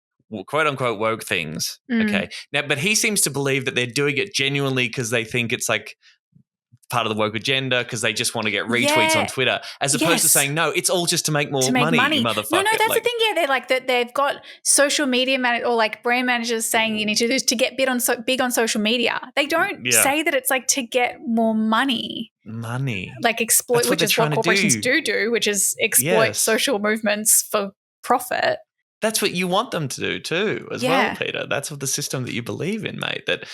quote unquote woke things. Okay. Now, but he seems to believe that they're doing it genuinely because they think it's like part of the woke agenda, because they just want to get retweets on Twitter, as opposed to saying, no, it's all just to make more money, you motherfucker. No, that's the thing. Yeah, they're like that. They've got social media or like brand managers saying you need to do this to get big on social media. They don't say that it's like to get more money. Like exploit, which is what corporations do, which is exploit social movements for profit. That's what you want them to do too, as well, Peter. That's what the system that you believe in, mate, that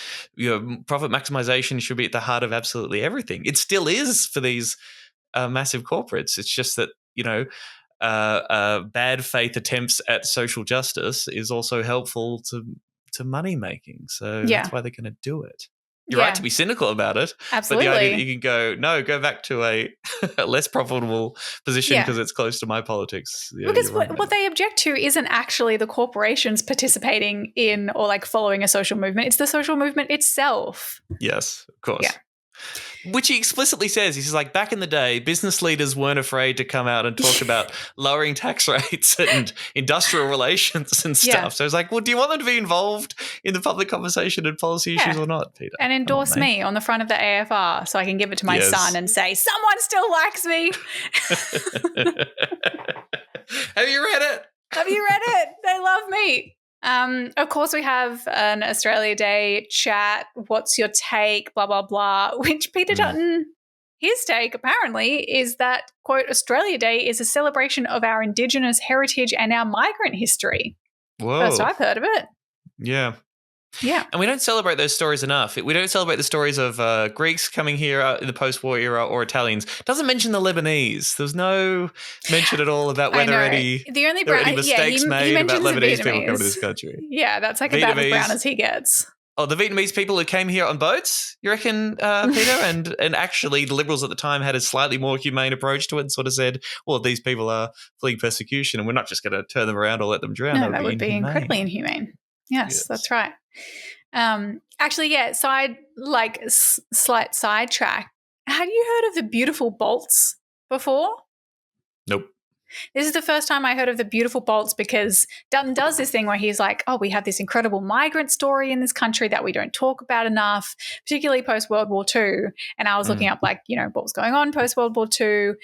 profit maximization should be at the heart of absolutely everything. It still is for these massive corporates. It's just that, bad faith attempts at social justice is also helpful to money making. So that's why they're going to do it. You're right to be cynical about it. Absolutely. But the idea that you can go back to a less profitable position because it's close to my politics. Because what they object to isn't actually the corporations participating in or like following a social movement. It's the social movement itself. Yes, of course. Yeah. Which he explicitly says. He's like, back in the day, business leaders weren't afraid to come out and talk about lowering tax rates and industrial relations and stuff. So it's like, well, do you want them to be involved in the public conversation and policy issues or not, Peter? And endorse me on the front of the AFR so I can give it to my son and say, someone still likes me. Have you read it? They love me. Of course, we have an Australia Day chat. What's your take? Blah, blah, blah. Which Peter Dutton, his take apparently is that, quote, Australia Day is a celebration of our Indigenous heritage and our migrant history. Whoa. First I've heard of it. Yeah. Yeah. And we don't celebrate those stories enough. We don't celebrate the stories of Greeks coming here in the post-war era or Italians. It doesn't mention the Lebanese. There's no mention at all about whether any mistakes made about Lebanese people coming to this country. Yeah, that's like about as brown as he gets. Oh, the Vietnamese people who came here on boats, you reckon, Peter? and actually the Liberals at the time had a slightly more humane approach to it and sort of said, well, these people are fleeing persecution and we're not just going to turn them around or let them drown. No, that would be incredibly inhumane. Yes, that's right. Actually, slight sidetrack. Have you heard of the beautiful bolts before? Nope. This is the first time I heard of the beautiful bolts because Dutton does this thing where he's like, oh, we have this incredible migrant story in this country that we don't talk about enough, particularly post-World War II. And I was looking up what was going on post-World War II,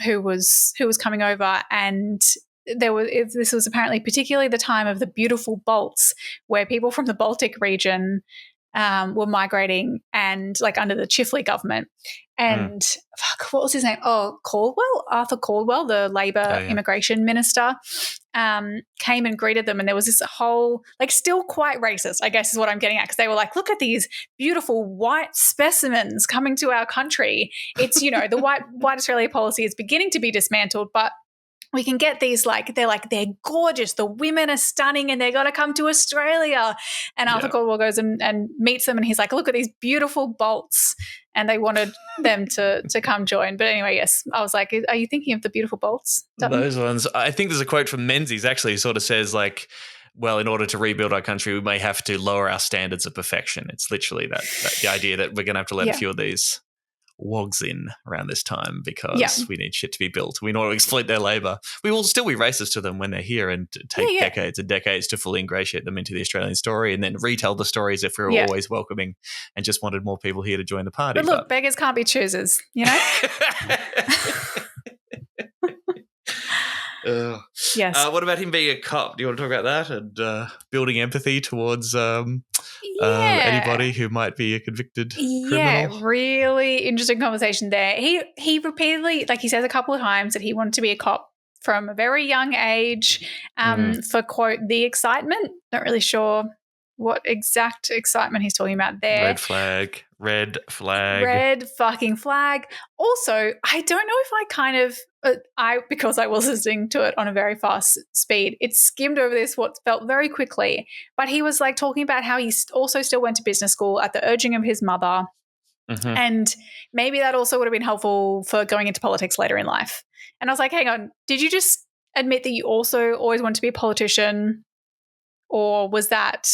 who was coming over, and this was apparently particularly the time of the beautiful bolts where people from the Baltic region were migrating and like under the Chifley government. And what was his name? Oh, Arthur Caldwell, the Labor immigration minister, came and greeted them. And there was this whole, like, still quite racist, I guess is what I'm getting at, because they were like, look at these beautiful white specimens coming to our country. It's, the white Australia policy is beginning to be dismantled, but we can get these, they're gorgeous. The women are stunning and they're going to come to Australia. And Arthur Caldwell goes and meets them and he's like, look at these beautiful bolts. And they wanted them to come join. But anyway, yes, I was like, are you thinking of the beautiful bolts, Dutton? Those ones. I think there's a quote from Menzies actually sort of says like, well, in order to rebuild our country, we may have to lower our standards of perfection. It's literally that the idea that we're going to have to let a few of these wogs in around this time because we need shit to be built. We want to exploit their labor. We will still be racist to them when they're here and take decades and decades to fully ingratiate them into the Australian story and then retell the stories if we were always welcoming and just wanted more people here to join the party. But look, beggars can't be choosers, you know? Yes. What about him being a cop? Do you want to talk about that and building empathy towards anybody who might be a convicted criminal? Yeah, really interesting conversation there. He repeatedly, like he says a couple of times, that he wanted to be a cop from a very young age for, quote, the excitement. Not really sure what exact excitement he's talking about there. Red flag. Red fucking flag. Also, I don't know if I kind of because I was listening to it on a very fast speed, it skimmed over this what felt very quickly. But he was like talking about how he also still went to business school at the urging of his mother. Mm-hmm. And maybe that also would have been helpful for going into politics later in life. And I was like, hang on, did you just admit that you also always wanted to be a politician? Or was that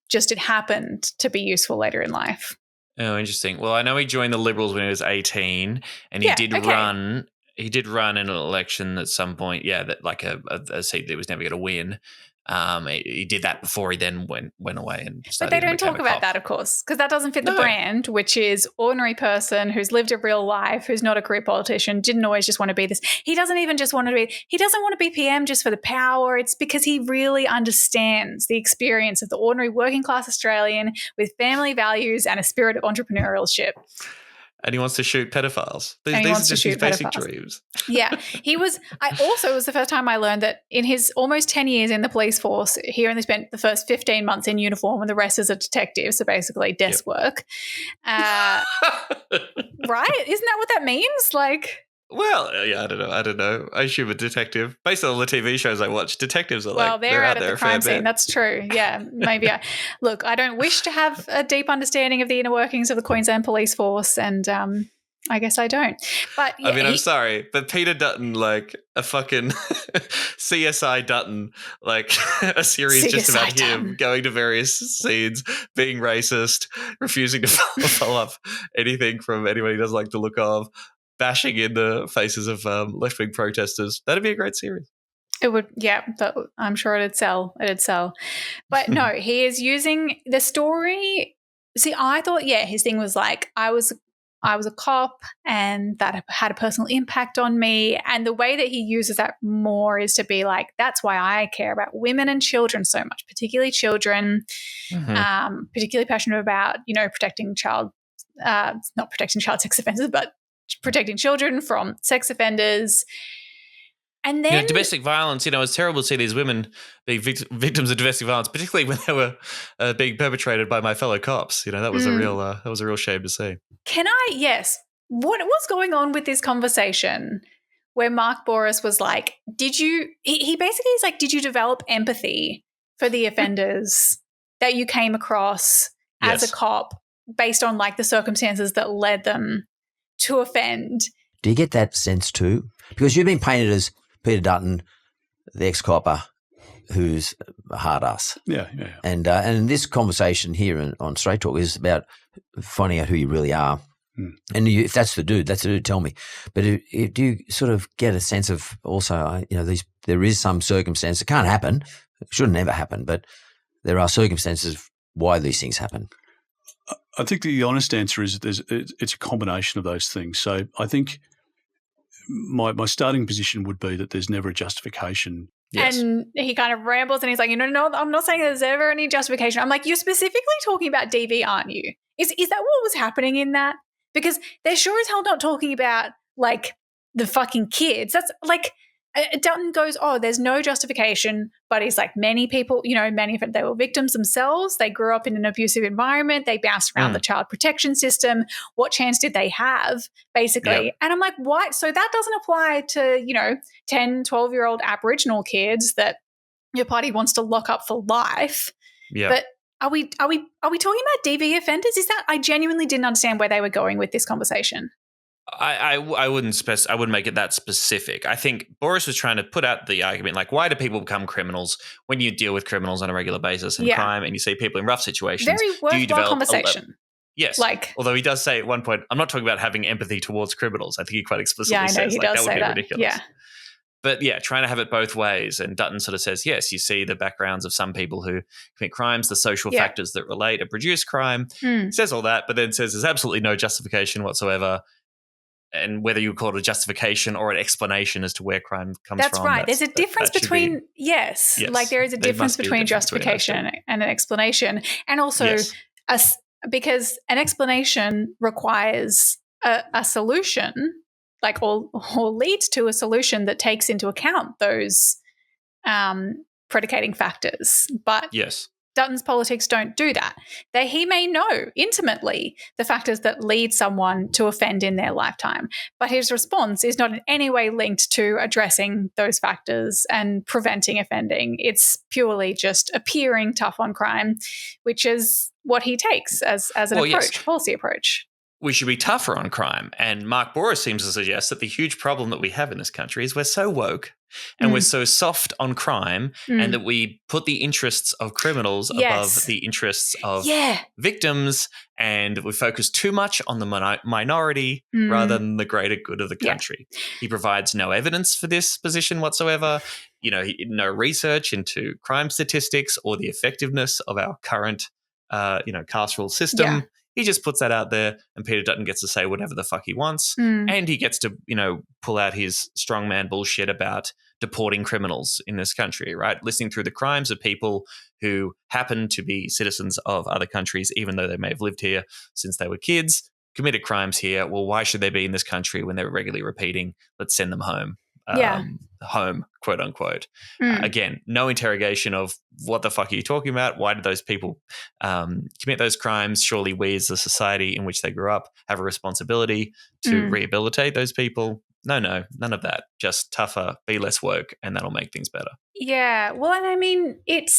just it happened to be useful later in life? Oh, interesting. Well, I know he joined the Liberals when he was 18 and he did run. He did run in an election at some point, that like a seat that he was never going to win. He did that before he then went away and but they don't talk about that, of course, because that doesn't fit the brand, which is ordinary person who's lived a real life, who's not a career politician, didn't always just want to be this. He doesn't even just want to be – he doesn't want to be PM just for the power. It's because he really understands the experience of the ordinary working class Australian with family values and a spirit of entrepreneurship. And he wants to shoot pedophiles. These are just his basic dreams. Yeah. It was the first time I learned that in his almost 10 years in the police force, he only spent the first 15 months in uniform and the rest as a detective, so basically desk work. Right? Isn't that what that means? Like... Well, yeah, I don't know. I assume a detective. Based on all the TV shows I watch, detectives are they're out at the crime scene. That's true. Yeah, maybe. Look, I don't wish to have a deep understanding of the inner workings of the Queensland Police Force, and I guess I don't. But yeah, I'm sorry, but Peter Dutton, like a fucking CSI Dutton, like a series just about him going to various scenes, being racist, refusing to follow up anything from anyone he doesn't like the look of, bashing in the faces of left-wing protesters. That'd be a great series. It would, but I'm sure it'd sell. But no, he is using the story. See, I thought, his thing was like, I was a cop and that had a personal impact on me. And the way that he uses that more is to be like, that's why I care about women and children so much, particularly children, particularly passionate about, protecting not protecting child sex offenders, but protecting children from sex offenders. And then domestic violence, it's terrible to see these women being victims of domestic violence, particularly when they were being perpetrated by my fellow cops. That was a real shame to see. Yes. What was going on with this conversation where Mark Bouris was like, he basically is like, did you develop empathy for the offenders that you came across as a cop based on like the circumstances that led them to offend? Do you get that sense too? Because you've been painted as Peter Dutton, the ex-copper who's a hard ass. Yeah. And this conversation here on Straight Talk is about finding out who you really are. And if that's the dude, tell me. But do you sort of get a sense of also, there is some circumstance, it can't happen, it should never happen, but there are circumstances why these things happen. I think the honest answer is it's a combination of those things. So I think my starting position would be that there's never a justification. Yes. And he kind of rambles and he's like, no, I'm not saying there's ever any justification. I'm like, you're specifically talking about DV, aren't you? Is that what was happening in that? Because they're sure as hell not talking about like the fucking kids. That's like Dutton goes, there's no justification, but he's like, many people, many of them, they were victims themselves. They grew up in an abusive environment. They bounced around the child protection system. What chance did they have, basically? Yep. And I'm like, what? So that doesn't apply to, 10, 12-year-old Aboriginal kids that your party wants to lock up for life. Yeah. But are we talking about DV offenders? Is that, I genuinely didn't understand where they were going with this conversation. I wouldn't I wouldn't make it that specific. I think Bouris was trying to put out the argument like, why do people become criminals when you deal with criminals on a regular basis and crime and you see people in rough situations? Very worthwhile conversation. Yes. Like, although he does say at one point, I'm not talking about having empathy towards criminals. I think he quite explicitly yeah, I know says he like, does that would say be that. ridiculous. Yeah. But yeah, trying to have it both ways. And Dutton sort of says, yes, you see the backgrounds of some people who commit crimes, the social Yeah. factors that relate and produce crime. Mm. He says all that, but then says there's absolutely no justification whatsoever. And whether you call it a justification or an explanation as to where crime comes That's from. right. There's a difference between, Yes, like there is a there difference must be a between difference between those two. justification and an explanation. And also, Yes. because an explanation requires a solution, like or leads to a solution that takes into account those predicating factors. But Yes. Dutton's politics don't do that. He may know intimately the factors that lead someone to offend in their lifetime, but his response is not in any way linked to addressing those factors and preventing offending. It's purely just appearing tough on crime, which is what he takes as an approach, policy approach. We should be tougher on crime. And Mark Boris seems to suggest that the huge problem that we have in this country is we're so woke and we're so soft on crime and that we put the interests of criminals above the interests of victims, and we focus too much on the minority rather than the greater good of the country. He provides no evidence for this position whatsoever. No research into crime statistics or the effectiveness of our current carceral system. Yeah. He just puts that out there, and Peter Dutton gets to say whatever the fuck he wants. And he gets to, pull out his strongman bullshit about deporting criminals in this country, right? Listening through the crimes of people who happen to be citizens of other countries, even though they may have lived here since they were kids, committed crimes here. Well, why should they be in this country when they're regularly repeating? Let's send them home. Home, quote unquote. Again, no interrogation of what the fuck are you talking about? Why did those people commit those crimes? Surely we as a society in which they grew up have a responsibility to rehabilitate those people. No, none of that. Just tougher, be less woke, and that'll make things better. Yeah, well, and I mean, it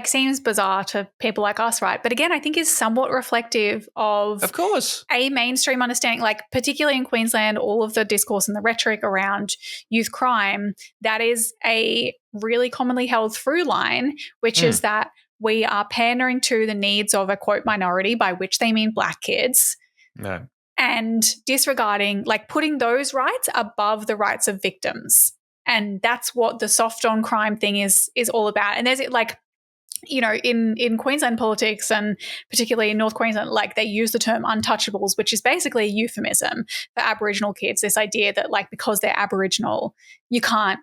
seems bizarre to people like us, right? But again, I think is somewhat reflective of course, a mainstream understanding, like particularly in Queensland, all of the discourse and the rhetoric around youth crime, that is a really commonly held through line, which is that we are pandering to the needs of a quote minority, by which they mean black kids. No. And disregarding, like putting those rights above the rights of victims. And that's what the soft on crime thing is all about. And there's like, in Queensland politics and particularly in North Queensland, like they use the term untouchables, which is basically a euphemism for Aboriginal kids. This idea that like because they're Aboriginal, you can't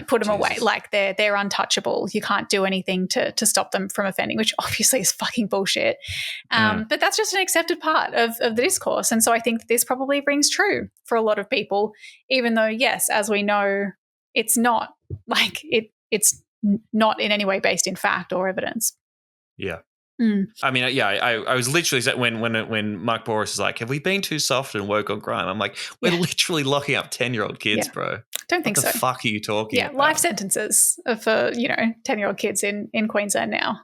put them away, like they're untouchable. You can't do anything to stop them from offending, which obviously is fucking bullshit. But that's just an accepted part of the discourse. And so I think this probably rings true for a lot of people, even though, yes, as we know, it's not like it's not in any way based in fact or evidence. Yeah. I mean, I was literally when Mark Boris is like, have we been too soft and woke on crime? I'm like, we're literally locking up 10-year-old kids, bro. Don't think so. What the fuck are you talking about? Life sentences for 10-year-old kids in Queensland now.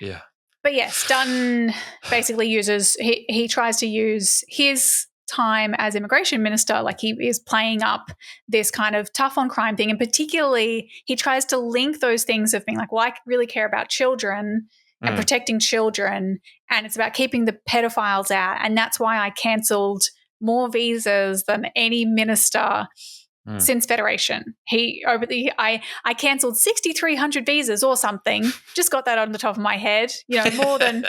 Yeah. But yes, Dutton basically uses he tries to use his time as immigration minister, like he is playing up this kind of tough on crime thing, and particularly he tries to link those things of being like, well, I really care about children and protecting children, and it's about keeping the pedophiles out, and that's why I cancelled more visas than any minister since Federation. I cancelled 6,300 visas or something. Just got that on the top of my head. More than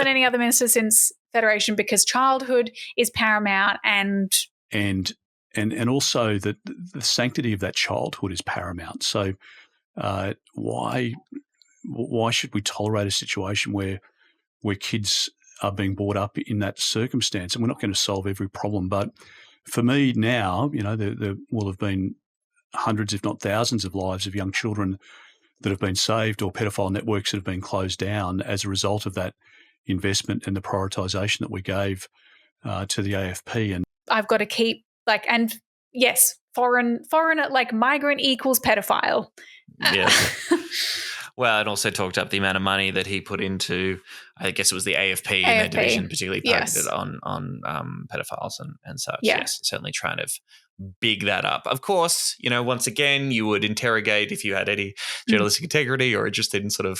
any other minister since Federation, because childhood is paramount, and also that the sanctity of that childhood is paramount. So why should we tolerate a situation where kids are being brought up in that circumstance? And we're not going to solve every problem, but for me now, there will have been hundreds, if not thousands, of lives of young children that have been saved, or pedophile networks that have been closed down as a result of that investment and the prioritisation that we gave to the AFP. And I've got to keep and yes, foreign like migrant equals pedophile. Yeah. Well, and also talked up the amount of money that he put into, I guess it was the AFP in their division, particularly targeted on pedophiles and such. Yeah. Yes, certainly trying to big that up. Of course, once again, you would interrogate if you had any journalistic integrity or interested in sort of,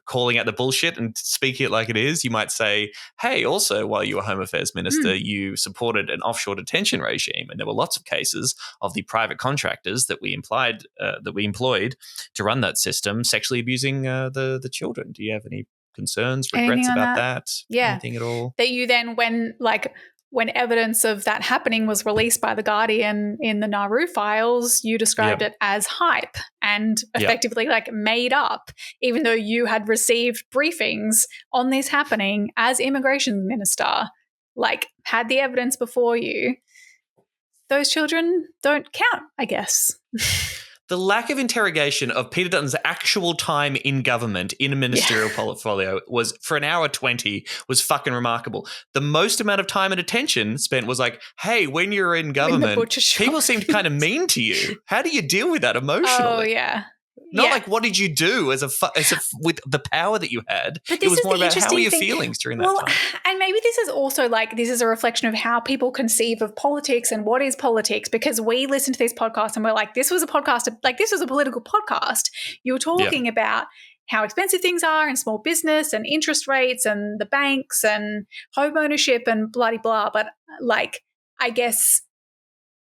calling out the bullshit and speaking it like it is. You might say, hey, also, while you were Home Affairs Minister, you supported an offshore detention regime. And there were lots of cases of the private contractors that we employed to run that system sexually abusing the children. Do you have any concerns, regrets about that? Yeah. Anything at all? That you then, when evidence of that happening was released by The Guardian in the Nauru files, you described it as hype and effectively made up, even though you had received briefings on this happening as immigration minister, had the evidence before you. Those children don't count, I guess. The lack of interrogation of Peter Dutton's actual time in government in a ministerial portfolio was, for an hour 20, was fucking remarkable. The most amount of time and attention spent was hey, when you're in government, people seemed kind of mean to you. How do you deal with that emotionally? Oh, yeah. Not what did you do with the power that you had. But it was more about how were your feelings during that time. And maybe this is also this is a reflection of how people conceive of politics and what is politics, because we listen to this podcast and we're this was a podcast, this was a political podcast. You were talking about how expensive things are in small business and interest rates and the banks and home ownership and bloody blah. But I guess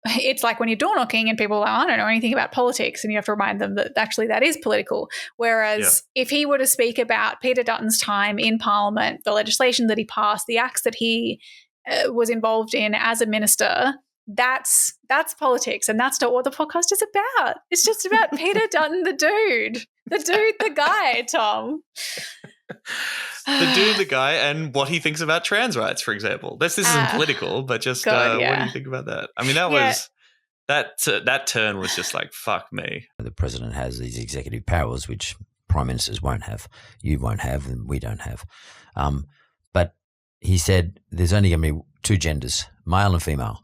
it's when you're door knocking and people are I don't know anything about politics, and you have to remind them that actually that is political. Whereas if he were to speak about Peter Dutton's time in Parliament, the legislation that he passed, the acts that he was involved in as a minister, that's politics, and that's not what the podcast is about. It's just about Peter Dutton, the guy, Tom. The guy, and what he thinks about trans rights, for example. This isn't political, but just what do you think about that? I mean, that was that turn was just fuck me. The president has these executive powers, which prime ministers won't have. You won't have, and we don't have. But he said there's only going to be two genders, male and female.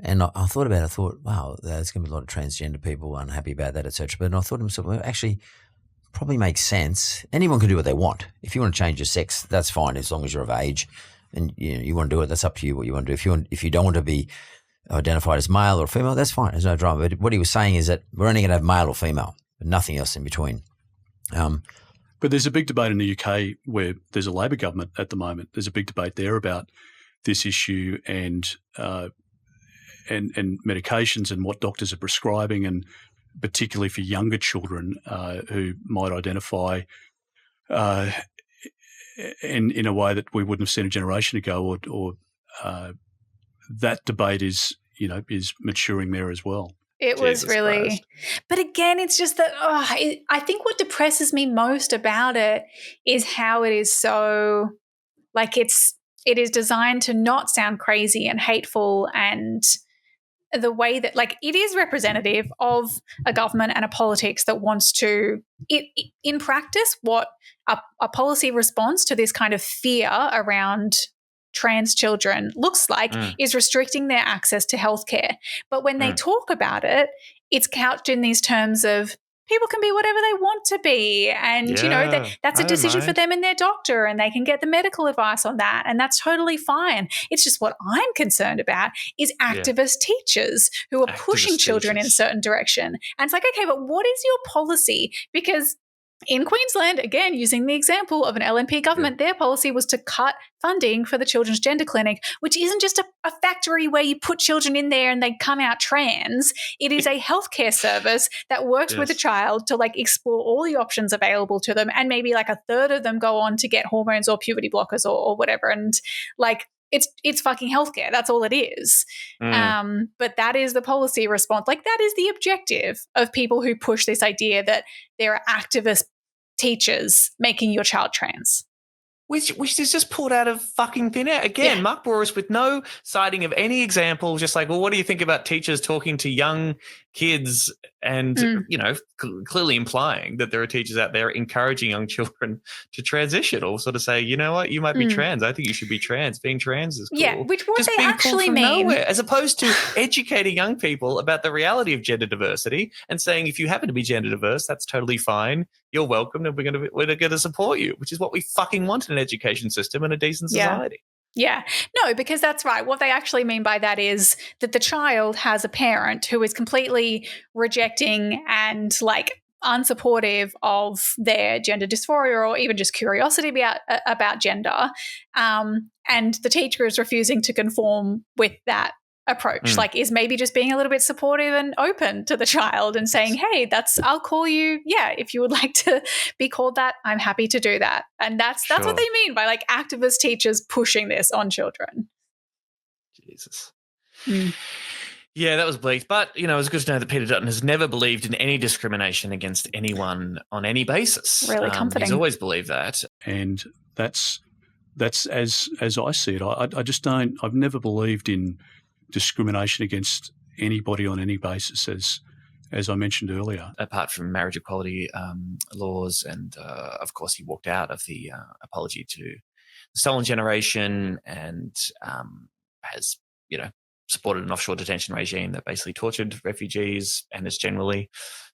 And I thought about it. I thought, wow, there's going to be a lot of transgender people unhappy about that, etc. But I thought to myself, well, actually, probably makes sense. Anyone can do what they want. If you want to change your sex, that's fine, as long as you're of age and you want to do it. That's up to you what you want to do. If you don't want to be identified as male or female, that's fine. There's no drama. But what he was saying is that we're only going to have male or female, nothing else in between. But there's a big debate in the UK where there's a Labor government at the moment. There's a big debate there about this issue and medications and what doctors are prescribing, and particularly for younger children who might identify in a way that we wouldn't have seen a generation ago, or that debate is maturing there as well. It was really Christ. But again, it's just that I think what depresses me most about it is how it is so it is designed to not sound crazy and hateful, and the way that it is representative of a government and a politics that wants to, in practice, what a policy response to this kind of fear around trans children looks like is restricting their access to healthcare. But when they talk about it, it's couched in these terms of people can be whatever they want to be, and that's a decision for them and their doctor, and they can get the medical advice on that, and that's totally fine. It's just what I'm concerned about is activist teachers who are pushing children in a certain direction. And it's okay, but what is your policy? Because in Queensland, again, using the example of an LNP government, their policy was to cut funding for the Children's Gender Clinic, which isn't just a factory where you put children in there and they come out trans. It is a healthcare service that works with a child to explore all the options available to them, and maybe a third of them go on to get hormones or puberty blockers or whatever. And it's fucking healthcare. That's all it is. But that is the policy response. That is the objective of people who push this idea that there are activist teachers making your child trans. Which is just pulled out of fucking thin air. Again, Mark Boris with no citing of any example, just well, what do you think about teachers talking to young kids and, clearly implying that there are teachers out there encouraging young children to transition, or sort of say, you know what, you might be trans. I think you should be trans. Being trans is cool. Yeah, which what just they actually cool mean. Nowhere, as opposed to educating young people about the reality of gender diversity and saying, if you happen to be gender diverse, that's totally fine. You're welcome, and we're going to support you, which is what we fucking want in an education system and a decent society. Yeah. No, because that's right. What they actually mean by that is that the child has a parent who is completely rejecting and unsupportive of their gender dysphoria or even just curiosity about gender, and the teacher is refusing to conform with that approach, like is maybe just being a little bit supportive and open to the child and saying, hey, I'll call you, if you would like to be called that, I'm happy to do that. And that's what they mean by like activist teachers pushing this on children. Jesus. Yeah, that was bleak. But, it was good to know that Peter Dutton has never believed in any discrimination against anyone on any basis. Really comforting. He's always believed that. And that's as I see it. I just don't. I've never believed in discrimination against anybody on any basis, as I mentioned earlier. Apart from marriage equality laws, and of course, he walked out of the apology to the stolen generation, and has supported an offshore detention regime that basically tortured refugees, and has generally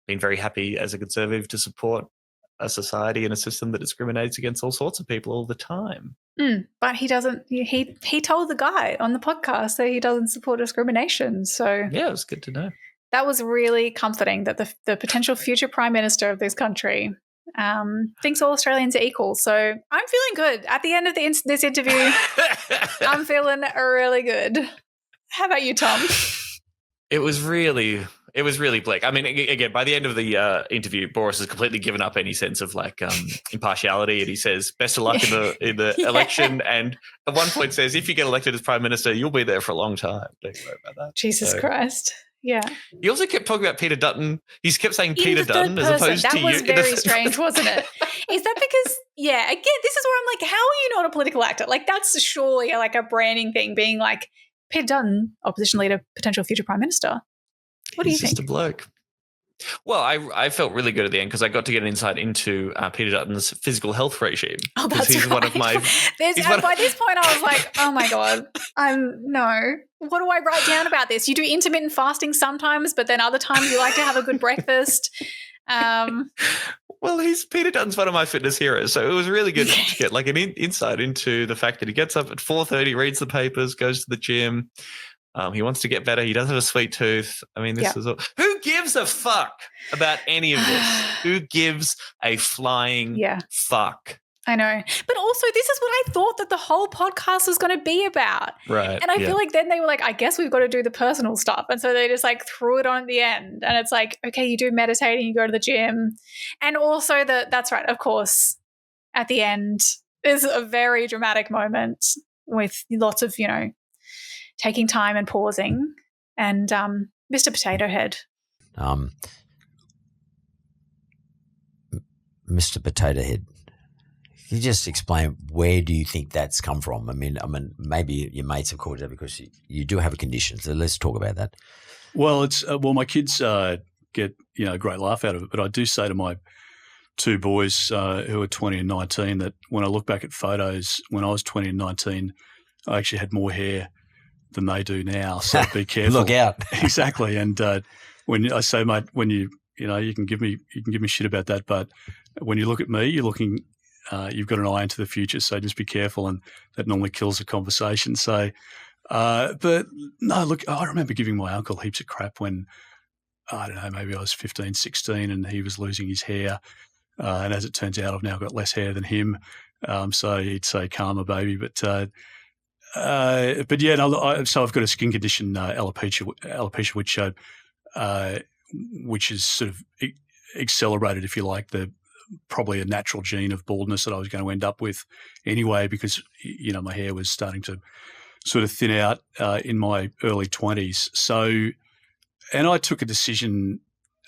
been very happy as a conservative to support a society and a system that discriminates against all sorts of people all the time. But he doesn't. He told the guy on the podcast that he doesn't support discrimination. So yeah, it was good to know. That was really comforting that the potential future prime minister of this country thinks all Australians are equal. So I'm feeling good at the end of this interview. I'm feeling really good. How about you, Tom? It was really bleak. I mean, again, by the end of the interview, Boris has completely given up any sense of like impartiality, and he says, "Best of luck in the election." And at one point says, "If you get elected as prime minister, you'll be there for a long time." Don't worry about that. Jesus Christ. Yeah. He also kept talking about Peter Dutton. He's kept saying Peter Dutton as opposed to you. That was very strange, wasn't it? Is that because, again, this is where I'm like, how are you not a political actor? Like, that's surely like a branding thing, being like, Peter Dutton, opposition leader, potential future prime minister. What do you think? He's just a bloke. Well, I felt really good at the end because I got to get an insight into Peter Dutton's physical health regime. Oh, that's he's right. One of my. By this point, I was like, oh my God, no. What do I write down about this? You do intermittent fasting sometimes, but then other times you like to have a good breakfast. Well, Peter Dutton's one of my fitness heroes, so it was really good to get like an insight into the fact that he gets up at 4:30, reads the papers, goes to the gym. He wants to get better. He does have a sweet tooth. I mean, this is all. Who gives a fuck about any of this? Who gives a flying fuck? I know. But also, this is what I thought that the whole podcast was going to be about. Right. And I feel like then they were like, I guess we've got to do the personal stuff. And so they just like threw it on at the end. And it's like, okay, you do meditating, you go to the gym. And also that's right, of course, at the end is a very dramatic moment with lots of, taking time and pausing. And Mr. Potato Head. Mr. Potato Head. Can you just explain where do you think that's come from? I mean, maybe your mates have called it out because you do have a condition. So let's talk about that. Well, it's my kids get a great laugh out of it, but I do say to my two boys who are 20 and 19 that when I look back at photos when I was 20 and 19, I actually had more hair than they do now. So be careful. Look out. Exactly. And when I say, mate, when you can give me shit about that, but when you look at me, you're looking. You've got an eye into the future, so just be careful, and that normally kills a conversation. So, but no, look, I remember giving my uncle heaps of crap when, I don't know, maybe I was 15, 16 and he was losing his hair. And as it turns out, I've now got less hair than him. So he'd say, karma, baby. But yeah, no, so I've got a skin condition, alopecia, which is sort of accelerated, if you like, probably a natural gene of baldness that I was going to end up with anyway, because my hair was starting to sort of thin out in my early 20s. So, and I took a decision.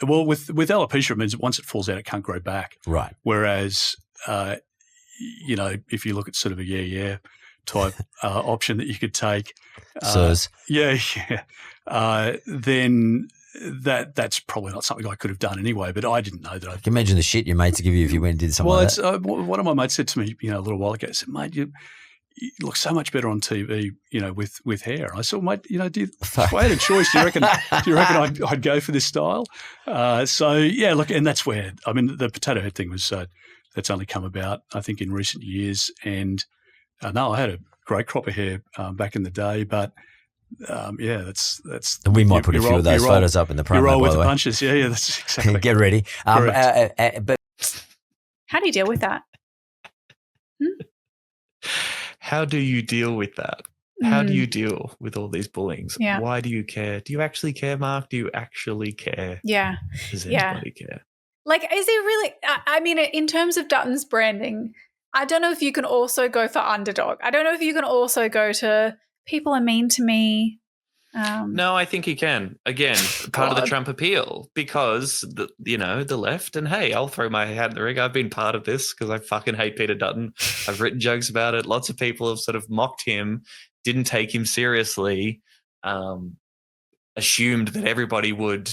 Well, with alopecia, it means once it falls out, it can't grow back. Right. Whereas, if you look at sort of a type option that you could take, then that's probably not something I could have done anyway, but I didn't know that. Can you imagine the shit your mates give you if you went and did something like that? One of my mates said to me, a little while ago, said, mate, you look so much better on TV, with hair. And I said, well, mate, if I had a choice, do you reckon I'd go for this style? So yeah, look, and that's where, I mean, the potato head thing was, that's only come about, I think, in recent years. And no, I had a great crop of hair back in the day, but that's. And we might put a few of those photos up in the promo. You roll by with the the way. punches. Yeah, that's exactly. Get ready. But How do you deal with that? How do you deal with that? How do you deal with all these bullyings? Yeah. Why do you care? Do you actually care, Mark? Do you actually care? Yeah. Does anybody care? Like, is he really? I mean, in terms of Dutton's branding, I don't know if you can also go for underdog. I don't know if you can also go to people are mean to me. No, I think he can. Again, part of the Trump appeal, because the left, and hey, I'll throw my hat in the ring. I've been part of this because I fucking hate Peter Dutton. I've written jokes about it. Lots of people have sort of mocked him, didn't take him seriously, assumed that everybody would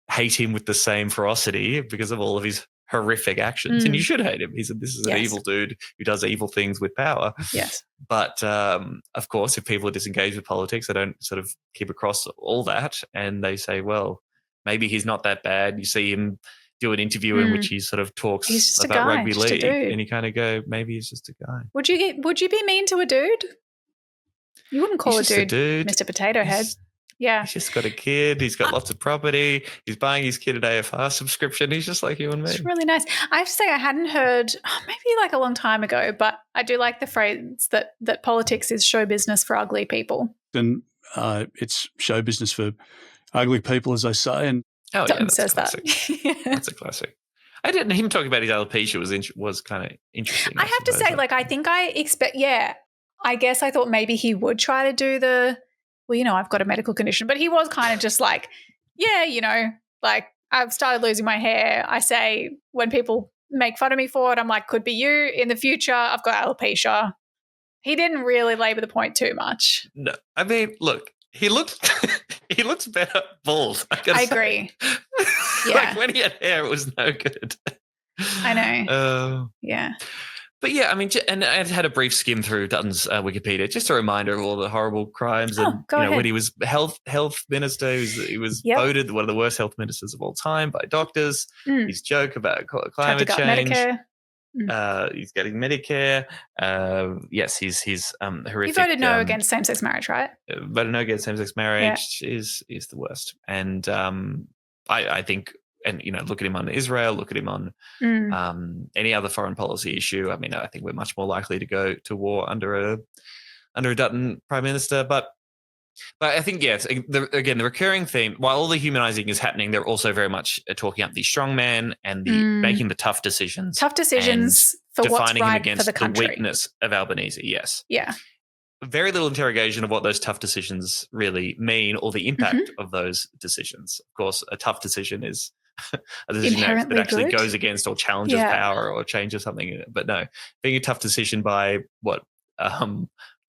hate him with the same ferocity because of all of his horrific actions. And you should hate him. This is an evil dude who does evil things with power. Yes. But of course, if people are disengaged with politics, they don't sort of keep across all that, and they say, well, maybe he's not that bad. You see him do an interview in which he sort of talks about rugby league, and you kind of go, maybe he's just a guy. Would you be mean to a dude? You wouldn't call a dude Mr. Potato Head. Yeah. He's just got a kid. He's got lots of property. He's buying his kid an AFR subscription. He's just like you and me. It's really nice. I have to say I hadn't heard, maybe like a long time ago, but I do like the phrase that politics is show business for ugly people. And it's show business for ugly people, as they say. And Dutton says that. That's a classic. I didn't. Him talking about his alopecia was kind of interesting. I have to say, like, I think I expect, I guess I thought maybe he would try to do I've got a medical condition, but he was kind of just like, like I've started losing my hair. I say when people make fun of me for it, I'm like, could be you in the future. I've got alopecia. He didn't really labor the point too much. No, I mean, look, he looks better bald. I agree. Yeah. Like when he had hair, it was no good. I know. Yeah. But yeah, I mean, and I had a brief skim through Dutton's Wikipedia, just a reminder of all the horrible crimes. And when he was health minister, he was voted one of the worst health ministers of all time by doctors. His joke about climate change. Medicare. He's getting Medicare. Yes, he's horrific. He voted no against same-sex marriage, right? Voted no against same-sex marriage is the worst. And I think. And, look at him on Israel, look at him on any other foreign policy issue. I mean, I think we're much more likely to go to war under a Dutton prime minister. But I think, yes, the recurring theme, while all the humanizing is happening, they're also very much talking up the strongman and the making the tough decisions. Tough decisions for what's right for the country. The weakness of Albanese, yes. Yeah. Very little interrogation of what those tough decisions really mean or the impact of those decisions. Of course, a tough decision is a decision that actually goes against or challenges power or changes something. But no, being a tough decision by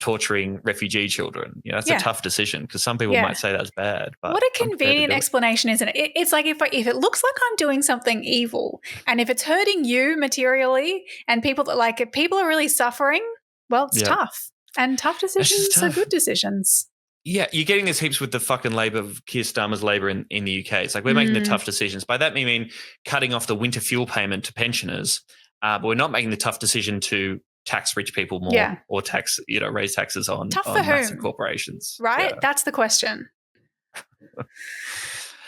torturing refugee children, that's a tough decision because some people might say that's bad. But what a convenient explanation, isn't it? It's like if it looks like I'm doing something evil and if it's hurting you materially and people are really suffering, well, it's tough. And tough decisions are good decisions. Yeah, you're getting this heaps with the fucking Labour of Keir Starmer's Labour in the UK. It's like we're making the tough decisions. By that we mean cutting off the winter fuel payment to pensioners, but we're not making the tough decision to tax rich people more or raise taxes on massive corporations. Right? Yeah. That's the question.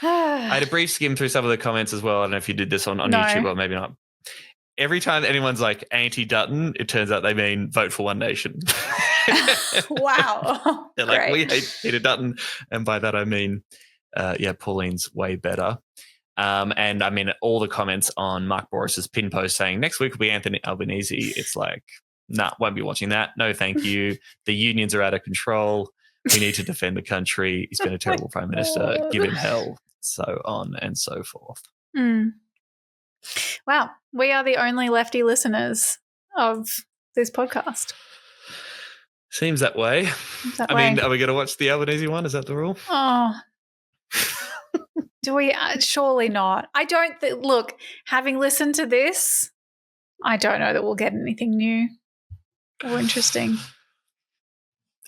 I had a brief skim through some of the comments as well. I don't know if you did this on YouTube or maybe not. Every time anyone's like anti-Dutton, it turns out they mean vote for One Nation. Wow. They're like, we hate Peter Dutton. And by that I mean, Pauline's way better. And I mean, all the comments on Mark Boris's pin post saying next week will be Anthony Albanese. It's like, nah, won't be watching that. No, thank you. The unions are out of control. We need to defend the country. He's been a terrible prime minister. Give him hell. So on and so forth. Wow. We are the only lefty listeners of this podcast. Seems that way. I mean, are we going to watch the Albanese one? Is that the rule? Oh. Do we? Surely not. I don't look, having listened to this, I don't know that we'll get anything new or interesting.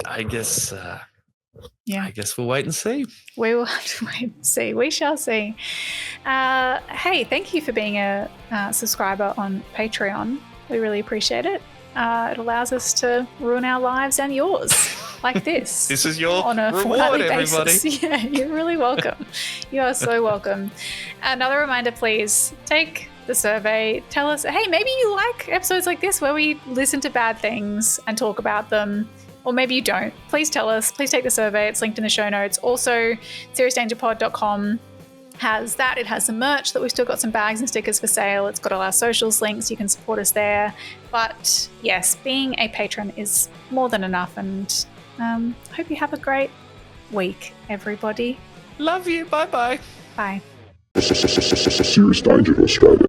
I guess I guess we'll wait and see. We will have to wait and see. We shall see. Hey, thank you for being a subscriber on Patreon. We really appreciate it. It allows us to ruin our lives and yours. like this. This is your on a reward, fortnightly everybody. basis. Yeah, you're really welcome. You are so welcome. Another reminder, please take the survey. Tell us, hey, maybe you like episodes like this where we listen to bad things and talk about them. Or maybe you don't. Please tell us. Please take the survey. It's linked in the show notes. Also, seriousdangerpod.com has that. It has some merch that we've still got some bags and stickers for sale. It's got all our socials links. You can support us there. But yes, being a patron is more than enough. And hope you have a great week, everybody. Love you. Bye-bye. Bye. Serious Danger Australia.